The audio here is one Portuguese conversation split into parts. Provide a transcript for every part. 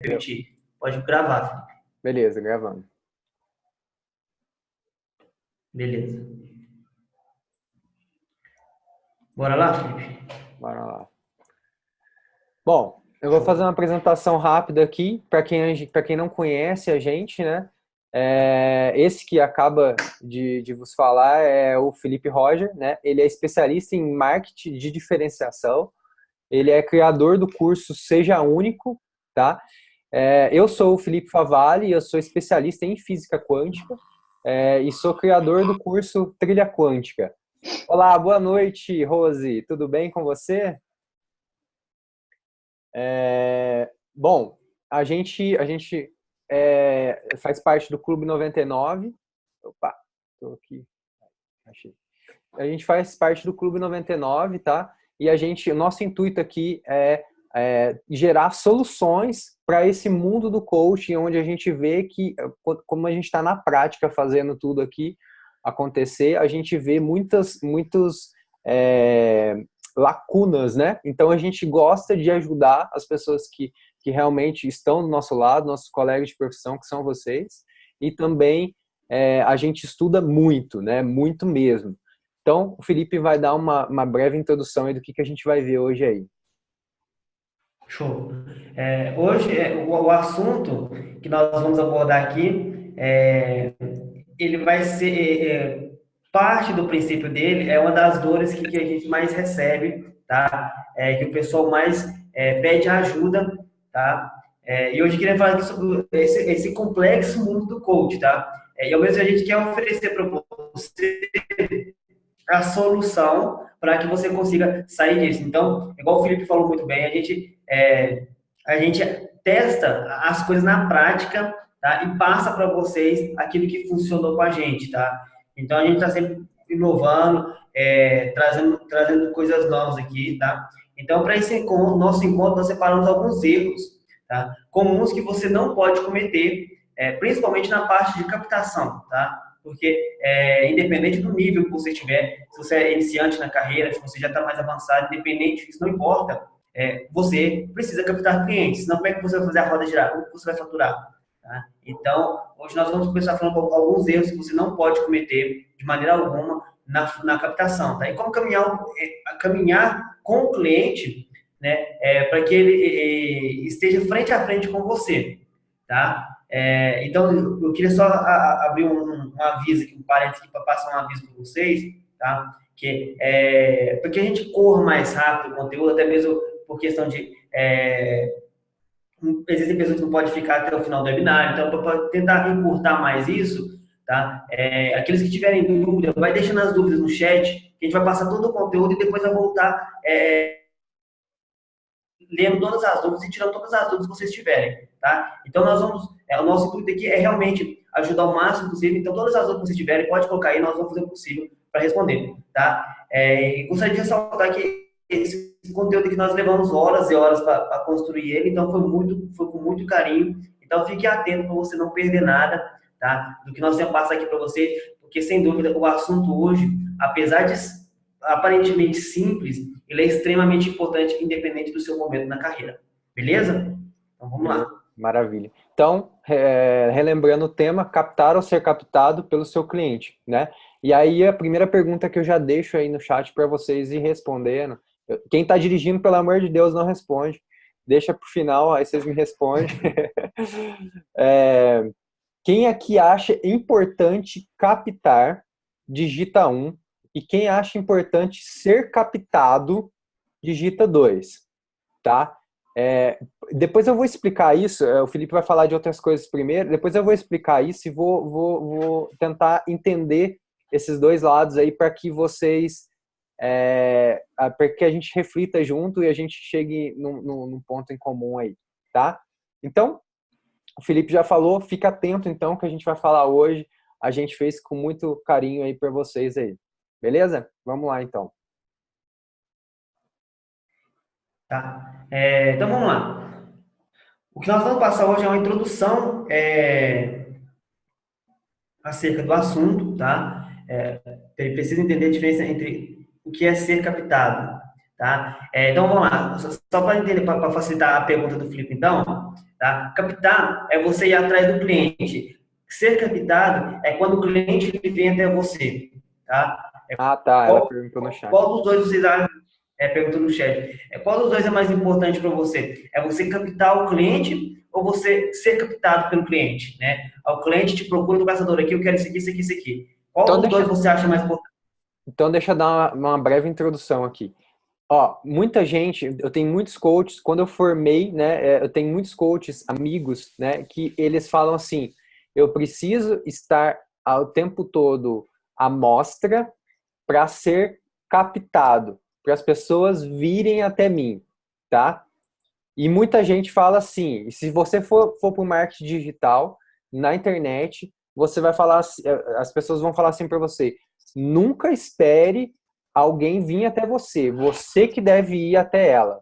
Eu- permitir. Pode gravar, Felipe. Beleza, gravando. Beleza. Bora lá, Felipe? Bora lá. Bom, eu vou fazer Show. uma apresentação rápida aqui para quem não conhece a gente, né? Esse que acaba de vos falar é o Felipe Roger, né? Ele é especialista em marketing de diferenciação. Ele é criador do curso Seja Único, tá? Eu sou o Felipe Favalli, eu sou especialista em física quântica, e sou criador do curso Trilha Quântica. Olá, boa noite, Rose. Tudo bem com você? Bom, a gente faz parte do Clube 99. Opa, tô aqui. Achei. A gente faz parte do Clube 99, tá? E o nosso intuito aqui é gerar soluções para esse mundo do coaching, onde a gente vê que, como a gente está na prática fazendo tudo aqui acontecer, a gente vê muitos é, lacunas, né? Então a gente gosta de ajudar as pessoas que realmente estão do nosso lado, nossos colegas de profissão, que são vocês, e também a gente estuda muito, né? Muito mesmo. Então, o Felipe vai dar uma breve introdução aí do que a gente vai ver hoje aí. Show. Hoje, o assunto que nós vamos abordar aqui, ele vai ser, parte do princípio dele, é uma das dores que a gente mais recebe, tá? Que o pessoal mais pede ajuda, tá? E hoje eu queria falar aqui sobre esse complexo mundo do coach, tá? E ao mesmo tempo a gente quer oferecer para você a solução para que você consiga sair disso. Então, igual o Felipe falou muito bem, a gente testa as coisas na prática, tá? E passa para vocês aquilo que funcionou com a gente, tá? Então, a gente está sempre inovando, trazendo coisas novas aqui, tá? Então, para esse encontro, nosso encontro, nós separamos alguns erros, tá? Comuns que você não pode cometer, principalmente na parte de captação, tá? Porque independente do nível que você tiver, se você é iniciante na carreira, se você já está mais avançado, independente, isso não importa, você precisa captar clientes, senão como é que você vai fazer a roda girar? Como você vai faturar? Tá? Então, hoje nós vamos começar falando alguns erros que você não pode cometer de maneira alguma na captação. Tá? E como caminhar com o cliente, né, para que ele esteja frente a frente com você. Tá? Então, eu queria só abrir um aviso aqui, um parênteses aqui para passar um aviso para vocês, tá? Que para que a gente corra mais rápido o conteúdo, até mesmo por questão de existem pessoas que não podem ficar até o final do webinar, então para tentar encurtar mais isso, tá? Aqueles que tiverem dúvida, vai deixando as dúvidas no chat, que a gente vai passar todo o conteúdo e depois vai voltar lendo todas as dúvidas e tirando todas as dúvidas que vocês tiverem, tá? Então, o nosso intuito aqui é realmente ajudar o máximo possível, então todas as dúvidas que vocês tiverem, pode colocar aí, nós vamos fazer o possível para responder, tá? Gostaria de ressaltar que esse conteúdo que nós levamos horas e horas para construir ele, então foi com muito carinho, então fique atento para você não perder nada, tá? Do que nós temos passar aqui para você, porque sem dúvida o assunto hoje, apesar de aparentemente simples, ele é extremamente importante, independente do seu momento na carreira. Beleza? Então vamos Beleza? lá. Maravilha. Então, relembrando o tema, captar ou ser captado pelo seu cliente, né? E aí, a primeira pergunta que eu já deixo aí no chat para vocês ir respondendo. Quem está dirigindo, pelo amor de Deus, não responde. Deixa para o final, aí vocês me respondem. Quem aqui acha importante captar, digita 1. E quem acha importante ser captado, digita 2. Tá? Depois eu vou explicar isso, o Felipe vai falar de outras coisas primeiro, depois eu vou explicar isso e vou tentar entender esses dois lados aí para que vocês, para que a gente reflita junto e a gente chegue num ponto em comum aí, tá? Então, o Felipe já falou, fica atento então que a gente vai falar hoje, a gente fez com muito carinho aí para vocês aí, beleza? Vamos lá então. Tá? Então vamos lá. O que nós vamos passar hoje é uma introdução acerca do assunto, tá? Ele precisa entender a diferença entre o que é ser captado, tá? Então, vamos lá. Só para entender, para facilitar a pergunta do Felipe, então, tá? Captar é você ir atrás do cliente. Ser captado é quando o cliente vem até você, tá? Ah, tá. Ela Qual, perguntou no chat. qual dos dois vocês acham? Perguntou no chat. Qual dos dois é mais importante para você? É você captar o cliente ou você ser captado pelo cliente, né? O cliente te procura do caçador aqui, eu quero isso aqui, isso aqui, isso aqui. Qual Então dos dois deixa, você acha mais importante? então deixa eu dar uma breve introdução aqui. Ó, muita gente, eu tenho muitos coaches, quando eu formei, né, eu tenho muitos coaches, amigos, né, que eles falam assim, eu preciso estar ao tempo todo à mostra para ser captado, para as pessoas virem até mim, tá? E muita gente fala assim, se você for para o marketing digital, na internet, você vai falar, as pessoas vão falar assim para você, nunca espere alguém vir até você que deve ir até ela,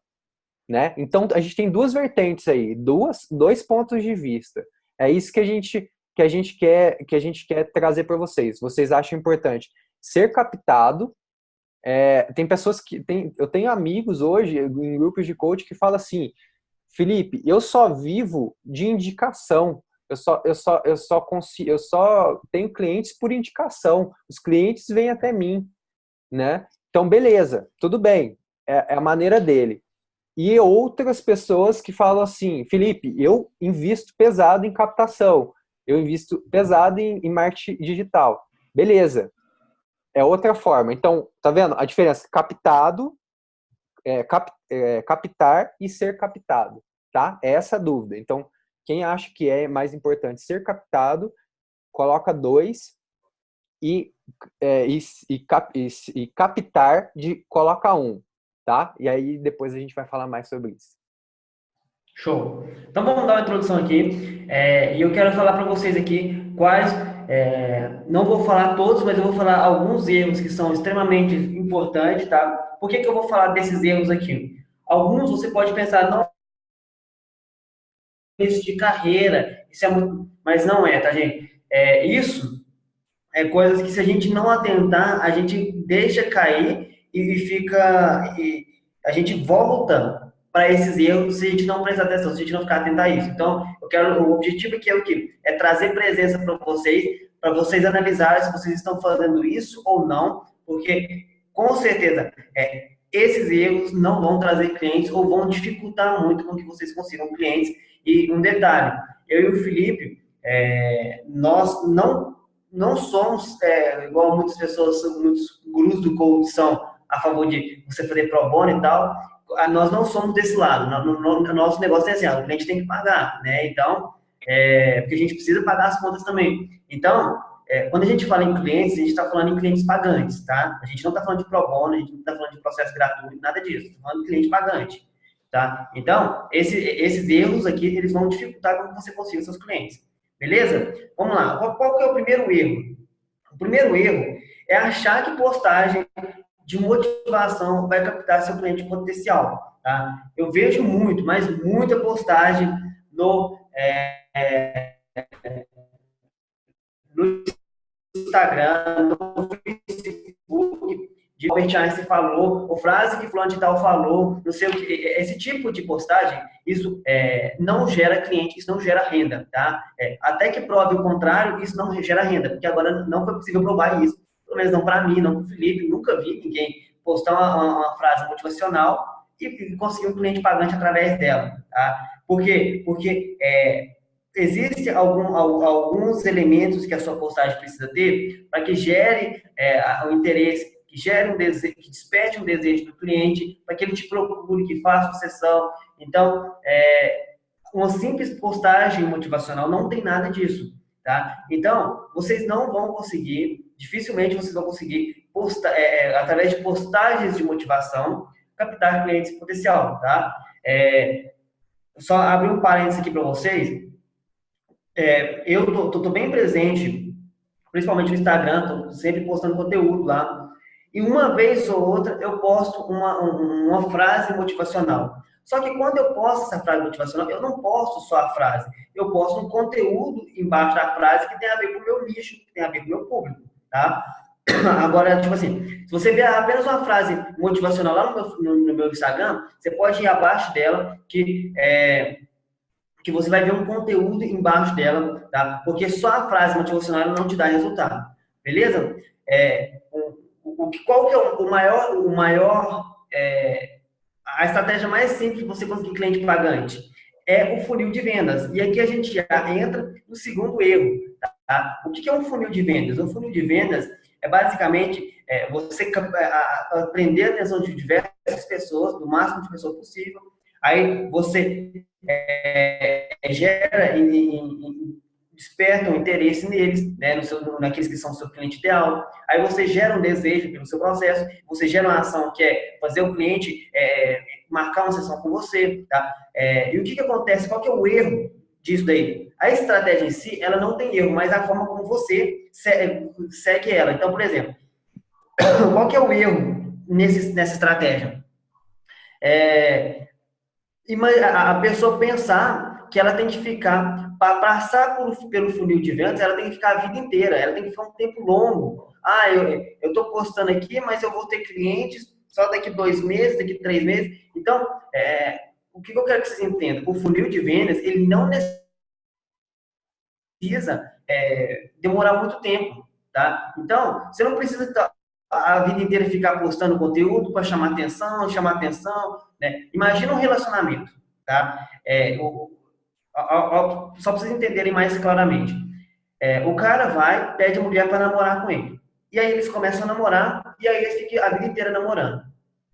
né? Então, a gente tem duas vertentes aí, dois pontos de vista. É isso que a gente quer trazer para vocês. Vocês acham importante ser captado. Tem pessoas eu tenho amigos hoje em grupos de coach que falam assim, Felipe, eu só vivo de indicação. Eu só tenho clientes por indicação. Os clientes vêm até mim, né? Então, beleza, tudo bem. É a maneira dele. E outras pessoas que falam assim, Felipe, eu invisto pesado em captação. Eu invisto pesado em marketing digital. Beleza. É outra forma. Então, tá vendo a diferença? Captar e ser captado, tá? É essa a dúvida. Então, quem acha que é mais importante ser captado, coloca 2 e, captar coloca 1, tá? E aí depois a gente vai falar mais sobre isso. Show. Então vamos dar uma introdução aqui. E eu quero falar para vocês aqui quais. Não vou falar todos, mas eu vou falar alguns erros que são extremamente importantes, tá? Por que eu vou falar desses erros aqui? Alguns você pode pensar, não, isso de carreira, isso é muito. Mas não é, tá, gente? Isso é coisas que se a gente não atentar, a gente deixa cair e fica. E a gente volta para esses erros se a gente não prestar atenção, se a gente não ficar atento a isso. Então, o objetivo aqui é o quê? É trazer presença para vocês analisarem se vocês estão fazendo isso ou não, porque com certeza esses erros não vão trazer clientes ou vão dificultar muito com que vocês consigam clientes. E um detalhe, eu e o Felipe, nós não somos, igual muitas pessoas, muitos gurus do coach são a favor de você fazer pro bono e tal, nós não somos desse lado. No nosso negócio é assim, o cliente tem que pagar, né? Então, porque a gente precisa pagar as contas também. Então, quando a gente fala em clientes, a gente está falando em clientes pagantes, tá? A gente não está falando de pro bono, a gente não está falando de processo gratuito, nada disso. Está falando de cliente pagante, tá? Então, esses erros aqui, eles vão dificultar como você consiga os seus clientes. Beleza? Vamos lá. Qual que é o primeiro erro? O primeiro erro é achar que postagem de motivação vai captar seu cliente potencial. Tá? Eu vejo muito, mas muita postagem no Instagram, no Facebook, de Albert Einstein falou, ou frase que fulano de tal falou, não sei o que. Esse tipo de postagem, isso não gera cliente, isso não gera renda, tá? Até que prove o contrário, isso não gera renda, porque agora não foi possível provar isso, pelo menos não para mim, não para o Felipe, nunca vi ninguém postar uma frase motivacional e conseguir um cliente pagante através dela, tá? Por quê? Porque existem alguns elementos que a sua postagem precisa ter para que gere o interesse, que gere um desejo, que desperte um desejo do cliente, para que ele te procure, que faça uma sessão. Então, uma simples postagem motivacional não tem nada disso, tá? Então, vocês não vão conseguir, dificilmente vocês vão conseguir, através de postagens de motivação, captar clientes potencial, tá? Só abrir um parênteses aqui para vocês. Eu tô bem presente, principalmente no Instagram, tô sempre postando conteúdo lá. E uma vez ou outra eu posto uma frase motivacional. Só que quando eu posto essa frase motivacional, eu não posto só a frase. Eu posto um conteúdo embaixo da frase que tem a ver com o meu nicho, que tem a ver com o meu público, tá? Agora, tipo assim, se você ver apenas uma frase motivacional lá no meu Instagram, você pode ir abaixo dela, que você vai ver um conteúdo embaixo dela, tá? Porque só a frase motivacional ela não te dá resultado, beleza? Qual que é a estratégia mais simples de você conseguir cliente pagante? É o funil de vendas. E aqui a gente já entra no segundo erro, tá? O que é um funil de vendas? Um funil de vendas é basicamente você prender a atenção de diversas pessoas, do máximo de pessoas possível. Aí você gera desperta um interesse neles, né, naqueles que são seu cliente ideal. Aí você gera um desejo pelo seu processo, você gera uma ação que é fazer o cliente marcar uma sessão com você, tá? E o que acontece? Qual que é o erro disso daí? A estratégia em si, ela não tem erro, mas a forma como você segue ela. Então, por exemplo, qual que é o erro nessa estratégia? A pessoa pensar que ela tem que ficar, para passar pelo funil de vendas, ela tem que ficar a vida inteira, ela tem que ficar um tempo longo. Ah, eu estou postando aqui, mas eu vou ter clientes só daqui 2 meses, daqui 3 meses. Então, o que eu quero que vocês entendam? O funil de vendas, ele não precisa demorar muito tempo, tá? Então, você não precisa a vida inteira ficar postando conteúdo para chamar atenção, né? Imagina um relacionamento, tá? Só para vocês entenderem mais claramente. O cara vai, pede a mulher para namorar com ele. E aí eles começam a namorar, e aí eles ficam a vida inteira namorando,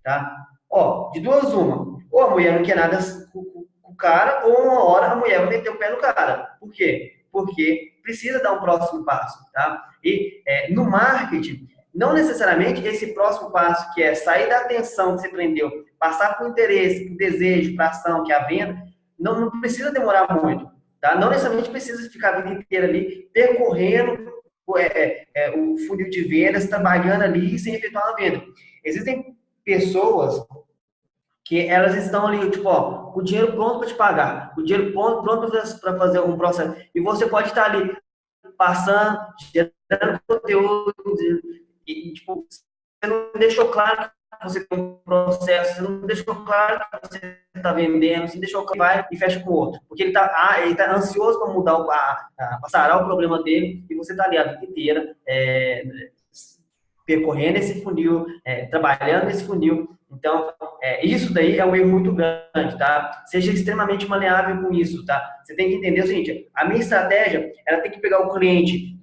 tá? Ó, de duas uma. Ou a mulher não quer nada com o cara, ou uma hora a mulher vai meter o pé no cara. Por quê? Porque precisa dar um próximo passo, tá? E no marketing, não necessariamente esse próximo passo, que é sair da atenção que você prendeu, passar para o interesse, para o desejo, para a ação, que é a venda, não precisa demorar muito, tá? Não necessariamente precisa ficar a vida inteira ali percorrendo o funil de vendas, trabalhando ali sem efetuar uma venda. Existem pessoas que elas estão ali, tipo, ó, o dinheiro pronto para te pagar, o dinheiro pronto para fazer um processo, e você pode estar ali passando, gerando conteúdo, e tipo, você não deixou claro que você tem um processo, você não deixou claro que você está vendendo, você deixou claro que vai e fecha com o outro, porque ele tá ansioso para mudar, para sarar o problema dele, e você está ali a vida inteira percorrendo esse funil, trabalhando nesse funil. Então, isso daí é um erro muito grande, tá? Seja extremamente maleável com isso, tá? Você tem que entender o seguinte, a minha estratégia, ela tem que pegar o cliente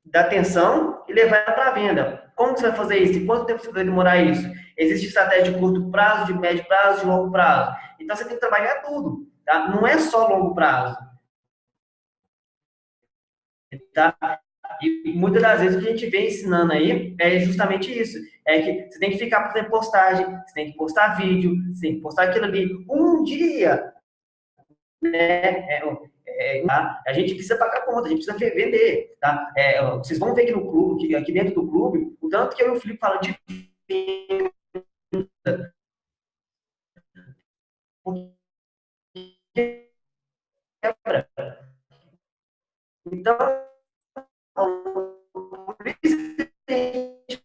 da atenção e levar ela para a venda. Como que você vai fazer isso? E quanto tempo você vai demorar isso? Existe estratégia de curto prazo, de médio prazo, de longo prazo. Então, você tem que trabalhar tudo, tá? Não é só longo prazo, tá? E muitas das vezes o que a gente vem ensinando aí é justamente isso. É que você tem que ficar fazendo postagem, você tem que postar vídeo, você tem que postar aquilo ali. Um dia, né? A gente precisa pagar conta, a gente precisa vender, tá? Vocês vão ver aqui no clube, aqui dentro do clube, o tanto que eu e o Felipe falam de então, por isso que a gente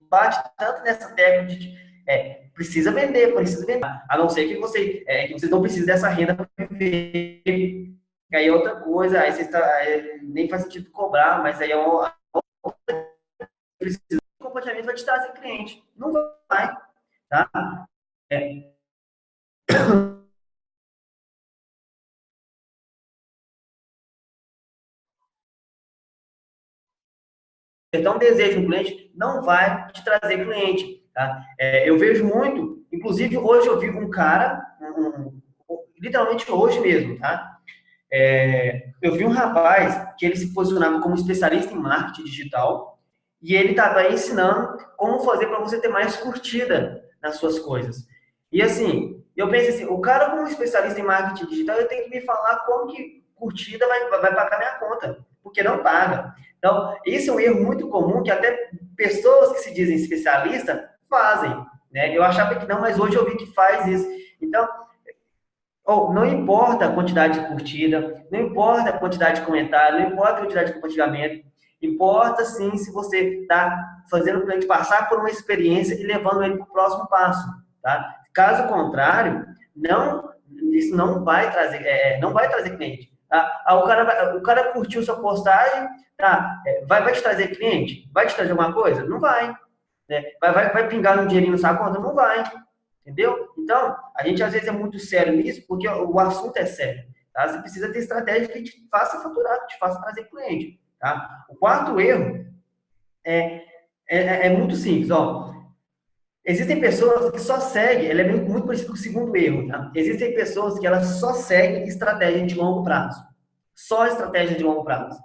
bate tanto nessa tecla de precisa vender, a não ser que vocês não precisem dessa renda para viver. Aí é outra coisa, nem faz sentido cobrar, mas aí o comportamento vai te trazer cliente. Não vai, tá? Então, desejo um cliente não vai te trazer cliente, tá? Eu vejo muito, inclusive hoje eu vi um cara, literalmente hoje mesmo, tá? Eu vi um rapaz que ele se posicionava como especialista em marketing digital e ele estava ensinando como fazer para você ter mais curtida nas suas coisas. E assim, eu pensei assim, o cara como especialista em marketing digital, ele tem que me falar como que curtida vai pagar minha conta, porque não paga. Então, esse é um erro muito comum que até pessoas que se dizem especialistas fazem, né? Eu achava que não, mas hoje eu vi que faz isso. Então, não importa a quantidade de curtida, não importa a quantidade de comentário, não importa a quantidade de compartilhamento. Importa sim se você está fazendo o cliente passar por uma experiência e levando ele para o próximo passo, tá? Caso contrário, isso não vai trazer, não vai trazer cliente. Tá? O cara curtiu sua postagem, tá? Vai te trazer cliente? Vai te trazer alguma coisa? Não vai. Né? Vai pingar um dinheirinho na sua conta? Não vai. Entendeu? Então, a gente às vezes é muito sério nisso, porque o assunto é sério. Tá? Você precisa ter estratégia que te faça faturar, que te faça trazer cliente. Tá? O quarto erro é muito simples. Ó. Existem pessoas que só seguem, ele é muito parecido com o segundo erro. Tá? Existem pessoas que elas só seguem estratégia de longo prazo. Só estratégia de longo prazo.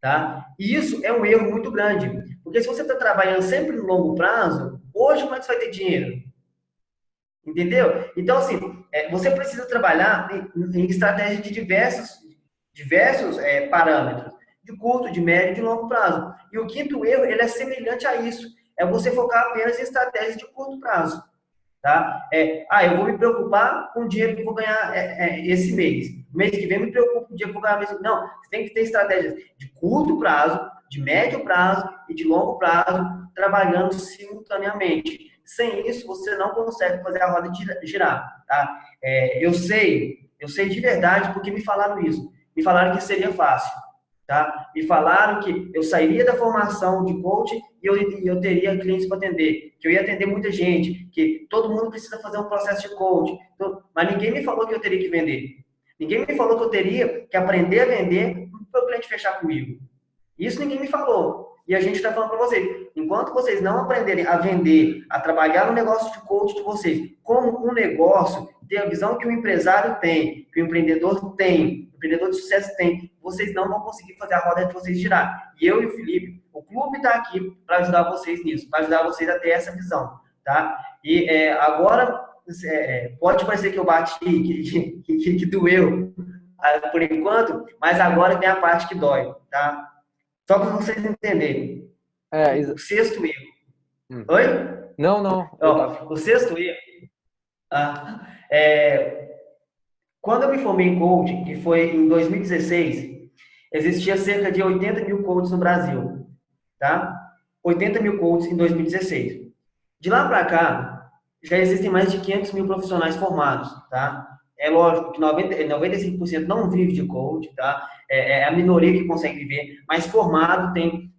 Tá? E isso é um erro muito grande. Porque se você está trabalhando sempre no longo prazo, hoje como é que você vai ter dinheiro? Entendeu? Então, assim, você precisa trabalhar em estratégia de diversos parâmetros, de curto, de médio e de longo prazo. E o quinto erro, ele é semelhante a isso. É você focar apenas em estratégias de curto prazo. Tá? Eu vou me preocupar com o dinheiro que eu vou ganhar esse mês. Mês que vem, me preocupo com o dinheiro que eu vou ganhar mês. Não, você tem que ter estratégias de curto prazo, de médio prazo e de longo prazo, trabalhando simultaneamente. Sem isso, você não consegue fazer a roda girar. Tá? Eu sei de verdade porque me falaram isso. Me falaram que seria fácil. Tá? Me falaram que eu sairia da formação de coach e eu teria clientes para atender, que eu ia atender muita gente, que todo mundo precisa fazer um processo de coach. Então, mas ninguém me falou que eu teria que vender. Ninguém me falou que eu teria que aprender a vender para o cliente fechar comigo. Isso ninguém me falou. E a gente está falando para vocês, enquanto vocês não aprenderem a vender, a trabalhar no negócio de coach de vocês, como um negócio, ter a visão que o empresário tem, que o empreendedor tem, o empreendedor de sucesso tem, vocês não vão conseguir fazer a roda de vocês girar. E eu e o Felipe, o clube está aqui para ajudar vocês nisso, para ajudar vocês a ter essa visão, tá? E agora, pode parecer que eu bati, que doeu por enquanto, mas agora vem a parte que dói, tá? Só para vocês entenderem. O sexto erro. Oi? Não. O sexto erro. Quando eu me formei em coaching, que foi em 2016, existia cerca de 80 mil coaches no Brasil. Tá? 80 mil coaches em 2016. De lá para cá, já existem mais de 500 mil profissionais formados. Tá? É lógico que 95% não vive de coach, tá? É a minoria que consegue viver, mas formado tem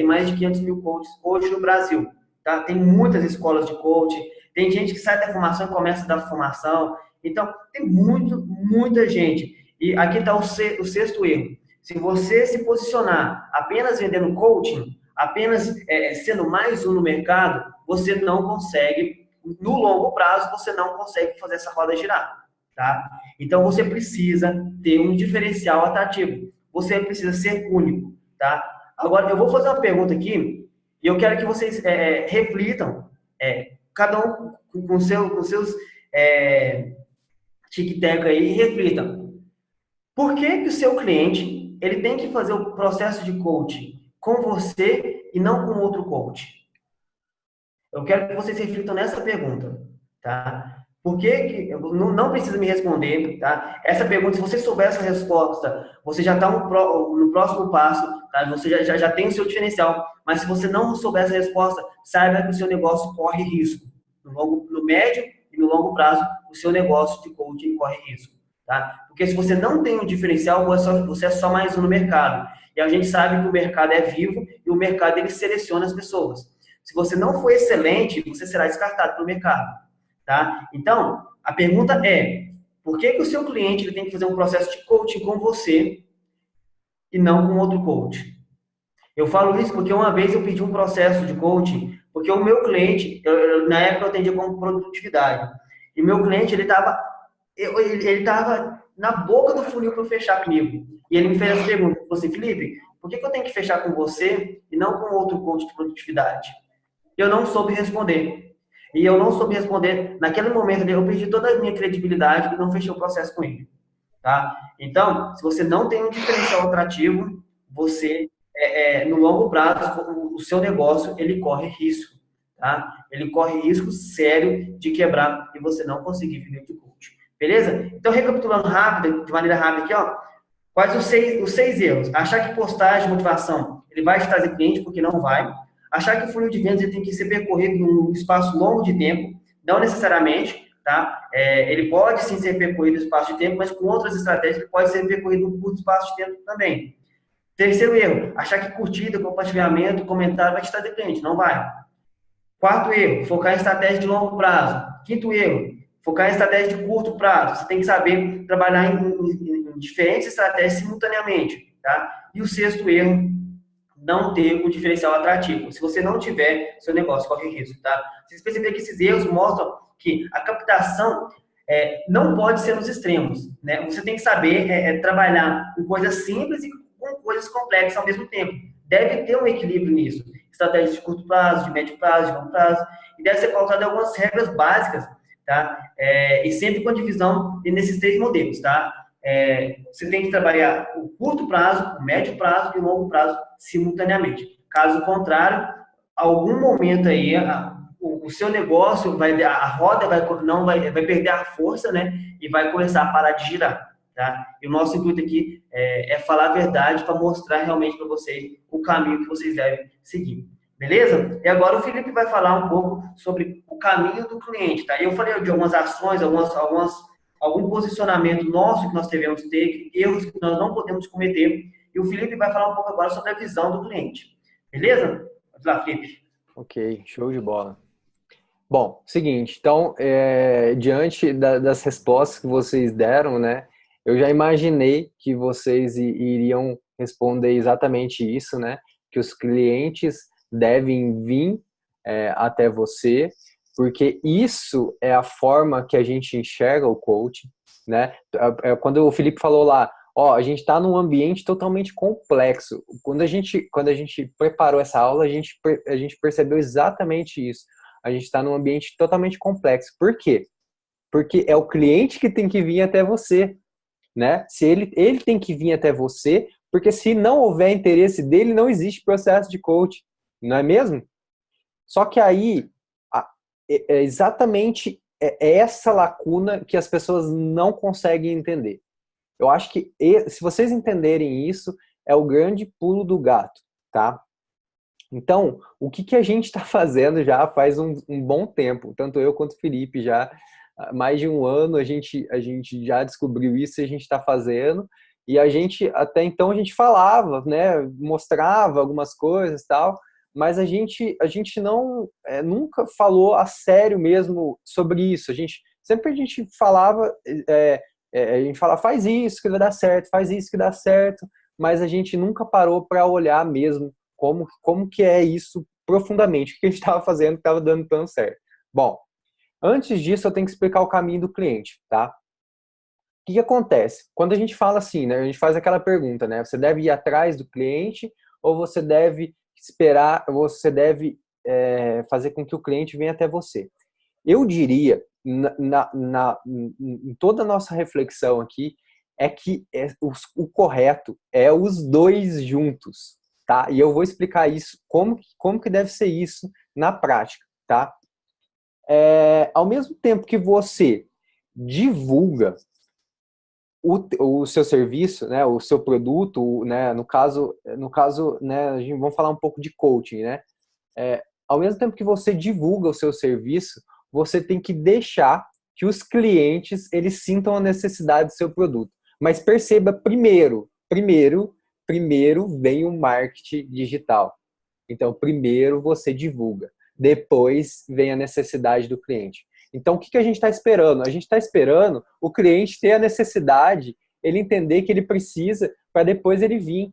mais de 500 mil coaches hoje no Brasil, tá? Tem muitas escolas de coaching, tem gente que sai da formação e começa da formação, então tem muita gente. E aqui está o sexto erro. Se você se posicionar apenas vendendo coaching, apenas sendo mais um no mercado, você não consegue, no longo prazo, você não consegue fazer essa roda girar. Tá? Então, você precisa ter um diferencial atrativo. Você precisa ser único. Tá? Agora, eu vou fazer uma pergunta aqui e eu quero que vocês reflitam, cada um com seus tic-tac aí, e reflitam. Por que o seu cliente ele tem que fazer o processo de coaching com você e não com outro coach? Eu quero que vocês reflitam nessa pergunta. Tá? Por que não precisa me responder, tá? Essa pergunta, se você souber essa resposta, você já está no próximo passo, tá? Você já tem o seu diferencial. Mas se você não souber essa resposta, saiba que o seu negócio corre risco. No médio e no longo prazo, o seu negócio de coaching corre risco, tá? Porque se você não tem um diferencial, você é só mais um no mercado. E a gente sabe que o mercado é vivo e o mercado ele seleciona as pessoas. Se você não for excelente, você será descartado pelo mercado. Tá? Então, a pergunta é, por que o seu cliente ele tem que fazer um processo de coaching com você e não com outro coach? Eu falo isso porque uma vez eu pedi um processo de coaching, porque o meu cliente, na época eu atendia como produtividade, e meu cliente, ele estava na boca do funil para fechar comigo. E ele me fez essa pergunta, falou assim, Felipe, por que eu tenho que fechar com você e não com outro coach de produtividade? Eu não soube responder. E eu não soube responder, naquele momento eu perdi toda a minha credibilidade e não fechei o processo com ele. Tá? Então, se você não tem um diferencial atrativo, você, no longo prazo, o seu negócio, ele corre risco. Tá? Ele corre risco sério de quebrar e você não conseguir viver de coach. Beleza? Então, recapitulando de maneira rápida aqui, ó. Quais os seis erros? Achar que postagem, motivação, ele vai te trazer cliente, porque não vai. Achar que o funil de vendas ele tem que ser percorrido num espaço longo de tempo, não necessariamente, tá? Ele pode sim ser percorrido no espaço de tempo, mas com outras estratégias ele pode ser percorrido num curto espaço de tempo também. Terceiro erro, achar que curtida, compartilhamento, comentário vai te trazer cliente, não vai. Quarto erro, focar em estratégia de longo prazo. Quinto erro, focar em estratégia de curto prazo. Você tem que saber trabalhar em diferentes estratégias simultaneamente, tá? E o sexto erro, não ter um diferencial atrativo. Se você não tiver, seu negócio corre risco, tá? Vocês perceberam que esses erros mostram que a captação não pode ser nos extremos, né? Você tem que saber trabalhar com coisas simples e com coisas complexas ao mesmo tempo. Deve ter um equilíbrio nisso. Estratégias de curto prazo, de médio prazo, de longo prazo, e deve ser pautado em algumas regras básicas, tá? E sempre com a divisão nesses três modelos, tá? Você tem que trabalhar o curto prazo, o médio prazo e o longo prazo simultaneamente. Caso contrário, algum momento aí o seu negócio a roda vai perder a força, né? E vai começar a parar de girar, tá? E o nosso intuito aqui é falar a verdade para mostrar realmente para vocês o caminho que vocês devem seguir. Beleza? E agora o Felipe vai falar um pouco sobre o caminho do cliente, tá? Eu falei de algumas ações, algum posicionamento nosso que nós devemos ter, erros que nós não podemos cometer. E o Felipe vai falar um pouco agora sobre a visão do cliente. Beleza? Vamos lá, Felipe. Ok, show de bola. Bom, seguinte, então, diante das respostas que vocês deram, né, eu já imaginei que vocês iriam responder exatamente isso, né, que os clientes devem vir até você, porque isso é a forma que a gente enxerga o coaching, né? Quando o Felipe falou lá, ó, a gente está num ambiente totalmente complexo. Quando a gente preparou essa aula, a gente percebeu exatamente isso. A gente está num ambiente totalmente complexo. Por quê? Porque é o cliente que tem que vir até você, né? Se ele tem que vir até você, porque se não houver interesse dele, não existe processo de coaching, não é mesmo? Só que aí, exatamente essa lacuna que as pessoas não conseguem entender. Eu acho que se vocês entenderem isso, é o grande pulo do gato, tá? Então, o que a gente está fazendo já faz um bom tempo, tanto eu quanto o Felipe, já há mais de um ano a gente já descobriu isso e a gente está fazendo, e a gente, até então, a gente falava, né, mostrava algumas coisas e tal, mas a gente não, nunca falou a sério mesmo sobre isso. Sempre a gente falava, a gente fala, faz isso que vai dar certo, faz isso que dá certo, mas a gente nunca parou para olhar mesmo como que é isso profundamente, o que a gente estava fazendo que estava dando tão certo. Bom, antes disso eu tenho que explicar o caminho do cliente, tá? O que acontece? Quando a gente fala assim, né, a gente faz aquela pergunta, né, você deve ir atrás do cliente ou você deve esperar, ou você deve fazer com que o cliente venha até você? Eu diria, em toda a nossa reflexão aqui, é que o correto é os dois juntos, tá? E eu vou explicar isso, como que deve ser isso na prática, tá? Ao mesmo tempo que você divulga o seu serviço, né, o seu produto, né, no caso, né, vamos falar um pouco de coaching, né? Ao mesmo tempo que você divulga o seu serviço, você tem que deixar que os clientes eles sintam a necessidade do seu produto. Mas perceba, primeiro vem o marketing digital. Então, primeiro você divulga, depois vem a necessidade do cliente. Então, o que a gente está esperando? A gente está esperando o cliente ter a necessidade, ele entender que ele precisa, para depois ele vir.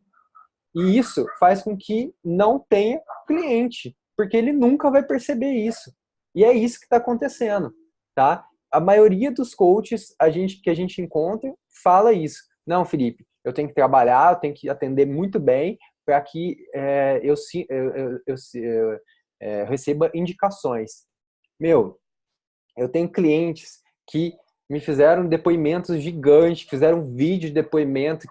E isso faz com que não tenha cliente, porque ele nunca vai perceber isso. E é isso que está acontecendo, tá? A maioria dos coaches que a gente encontra fala isso. Não, Felipe, eu tenho que trabalhar, eu tenho que atender muito bem para que eu receba indicações. Meu, eu tenho clientes que me fizeram depoimentos gigantes, fizeram vídeo de depoimento,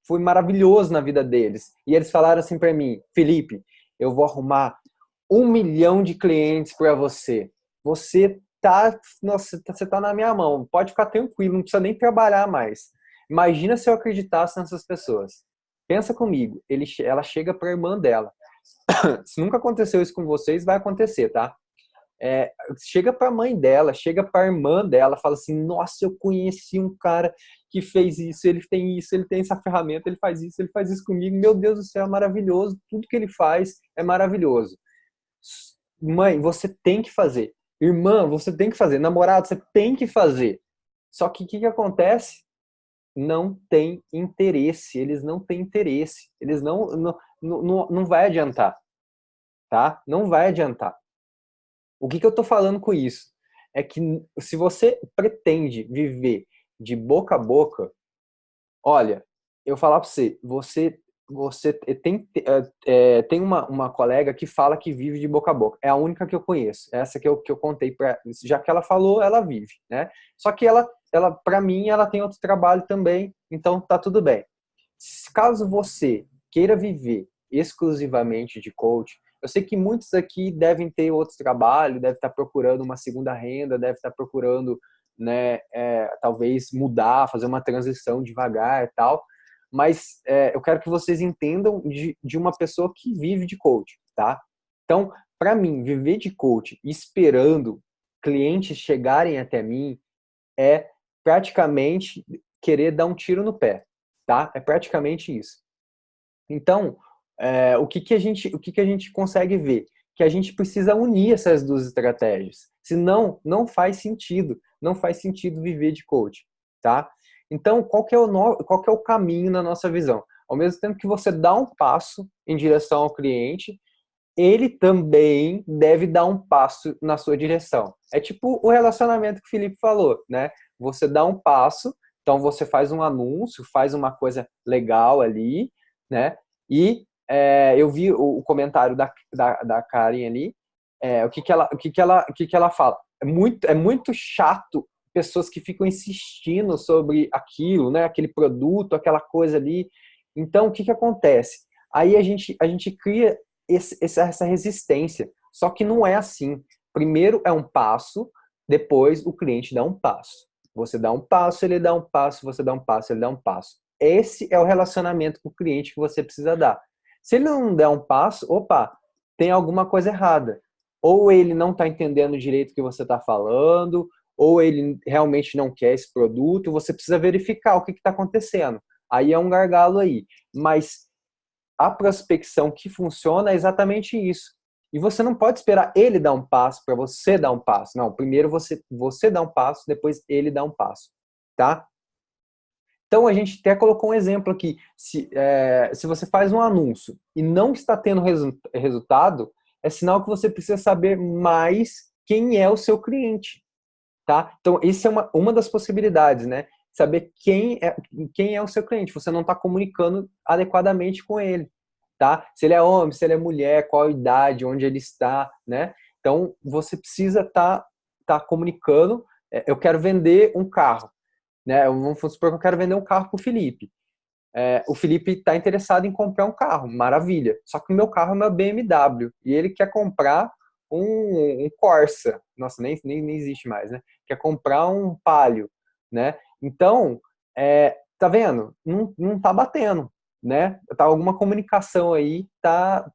foi maravilhoso na vida deles. E eles falaram assim para mim, Felipe, eu vou arrumar 1 milhão de clientes para você. Você tá na minha mão, pode ficar tranquilo, não precisa nem trabalhar mais. Imagina se eu acreditasse nessas pessoas. Pensa comigo, ela chega para a irmã dela. Se nunca aconteceu isso com vocês, vai acontecer, tá? Chega para a mãe dela, chega para a irmã dela, fala assim: nossa, eu conheci um cara que fez isso, ele tem essa ferramenta, ele faz isso comigo, meu Deus do céu, é maravilhoso, tudo que ele faz é maravilhoso. Mãe, você tem que fazer. Irmã, você tem que fazer. Namorado, você tem que fazer. Só que o que acontece? Não tem interesse, eles não têm interesse, eles não vai adiantar, tá? Não vai adiantar. O que eu tô falando com isso? É que se você pretende viver de boca a boca, olha, eu vou falar pra você tem uma colega que fala que vive de boca a boca. É a única que eu conheço. Essa que eu contei para, já que ela falou, ela vive, né? Só que ela para mim, ela tem outro trabalho também, então tá tudo bem. Caso você queira viver exclusivamente de coach, eu sei que muitos aqui devem ter outro trabalho, devem estar procurando uma segunda renda, devem estar procurando, né, talvez mudar, fazer uma transição devagar e tal. Mas eu quero que vocês entendam de uma pessoa que vive de coach, tá? Então, para mim, viver de coach esperando clientes chegarem até mim é praticamente querer dar um tiro no pé, tá? É praticamente isso. Então, o que a gente consegue ver? Que a gente precisa unir essas duas estratégias. Senão, não faz sentido. Não faz sentido viver de coach, tá? Então, qual que é o caminho na nossa visão? Ao mesmo tempo que você dá um passo em direção ao cliente, ele também deve dar um passo na sua direção. É tipo o relacionamento que o Felipe falou, né? Você dá um passo, então você faz um anúncio, faz uma coisa legal ali, né? E eu vi o comentário da Karen ali, o que ela fala. É muito chato pessoas que ficam insistindo sobre aquilo, né? Aquele produto, aquela coisa ali. Então, o que acontece? Aí a gente cria essa resistência. Só que não é assim. Primeiro é um passo, depois o cliente dá um passo. Você dá um passo, ele dá um passo, você dá um passo, ele dá um passo. Esse é o relacionamento com o cliente que você precisa dar. Se ele não der um passo, opa, tem alguma coisa errada. Ou ele não está entendendo direito o que você está falando, ou ele realmente não quer esse produto, você precisa verificar o que está acontecendo. Aí é um gargalo aí. Mas a prospecção que funciona é exatamente isso. E você não pode esperar ele dar um passo para você dar um passo. Não, primeiro você dá um passo, depois ele dá um passo, tá? Então a gente até colocou um exemplo aqui. Se você faz um anúncio e não está tendo resultado, é sinal que você precisa saber mais quem é o seu cliente, tá? Então isso é uma das possibilidades, né? Saber quem é o seu cliente. Você não está comunicando adequadamente com ele, tá? Se ele é homem, se ele é mulher, qual a idade, onde ele está, né? Então você precisa tá comunicando. Eu quero vender um carro, né? Vamos supor que eu quero vender um carro para o Felipe. O Felipe está interessado em comprar um carro, maravilha. Só que o meu carro é uma BMW e ele quer comprar um Corsa. Nossa, nem existe mais, né? Quer comprar um Palio, né? Então, tá vendo? Não tá batendo, né? Tá alguma comunicação aí, tá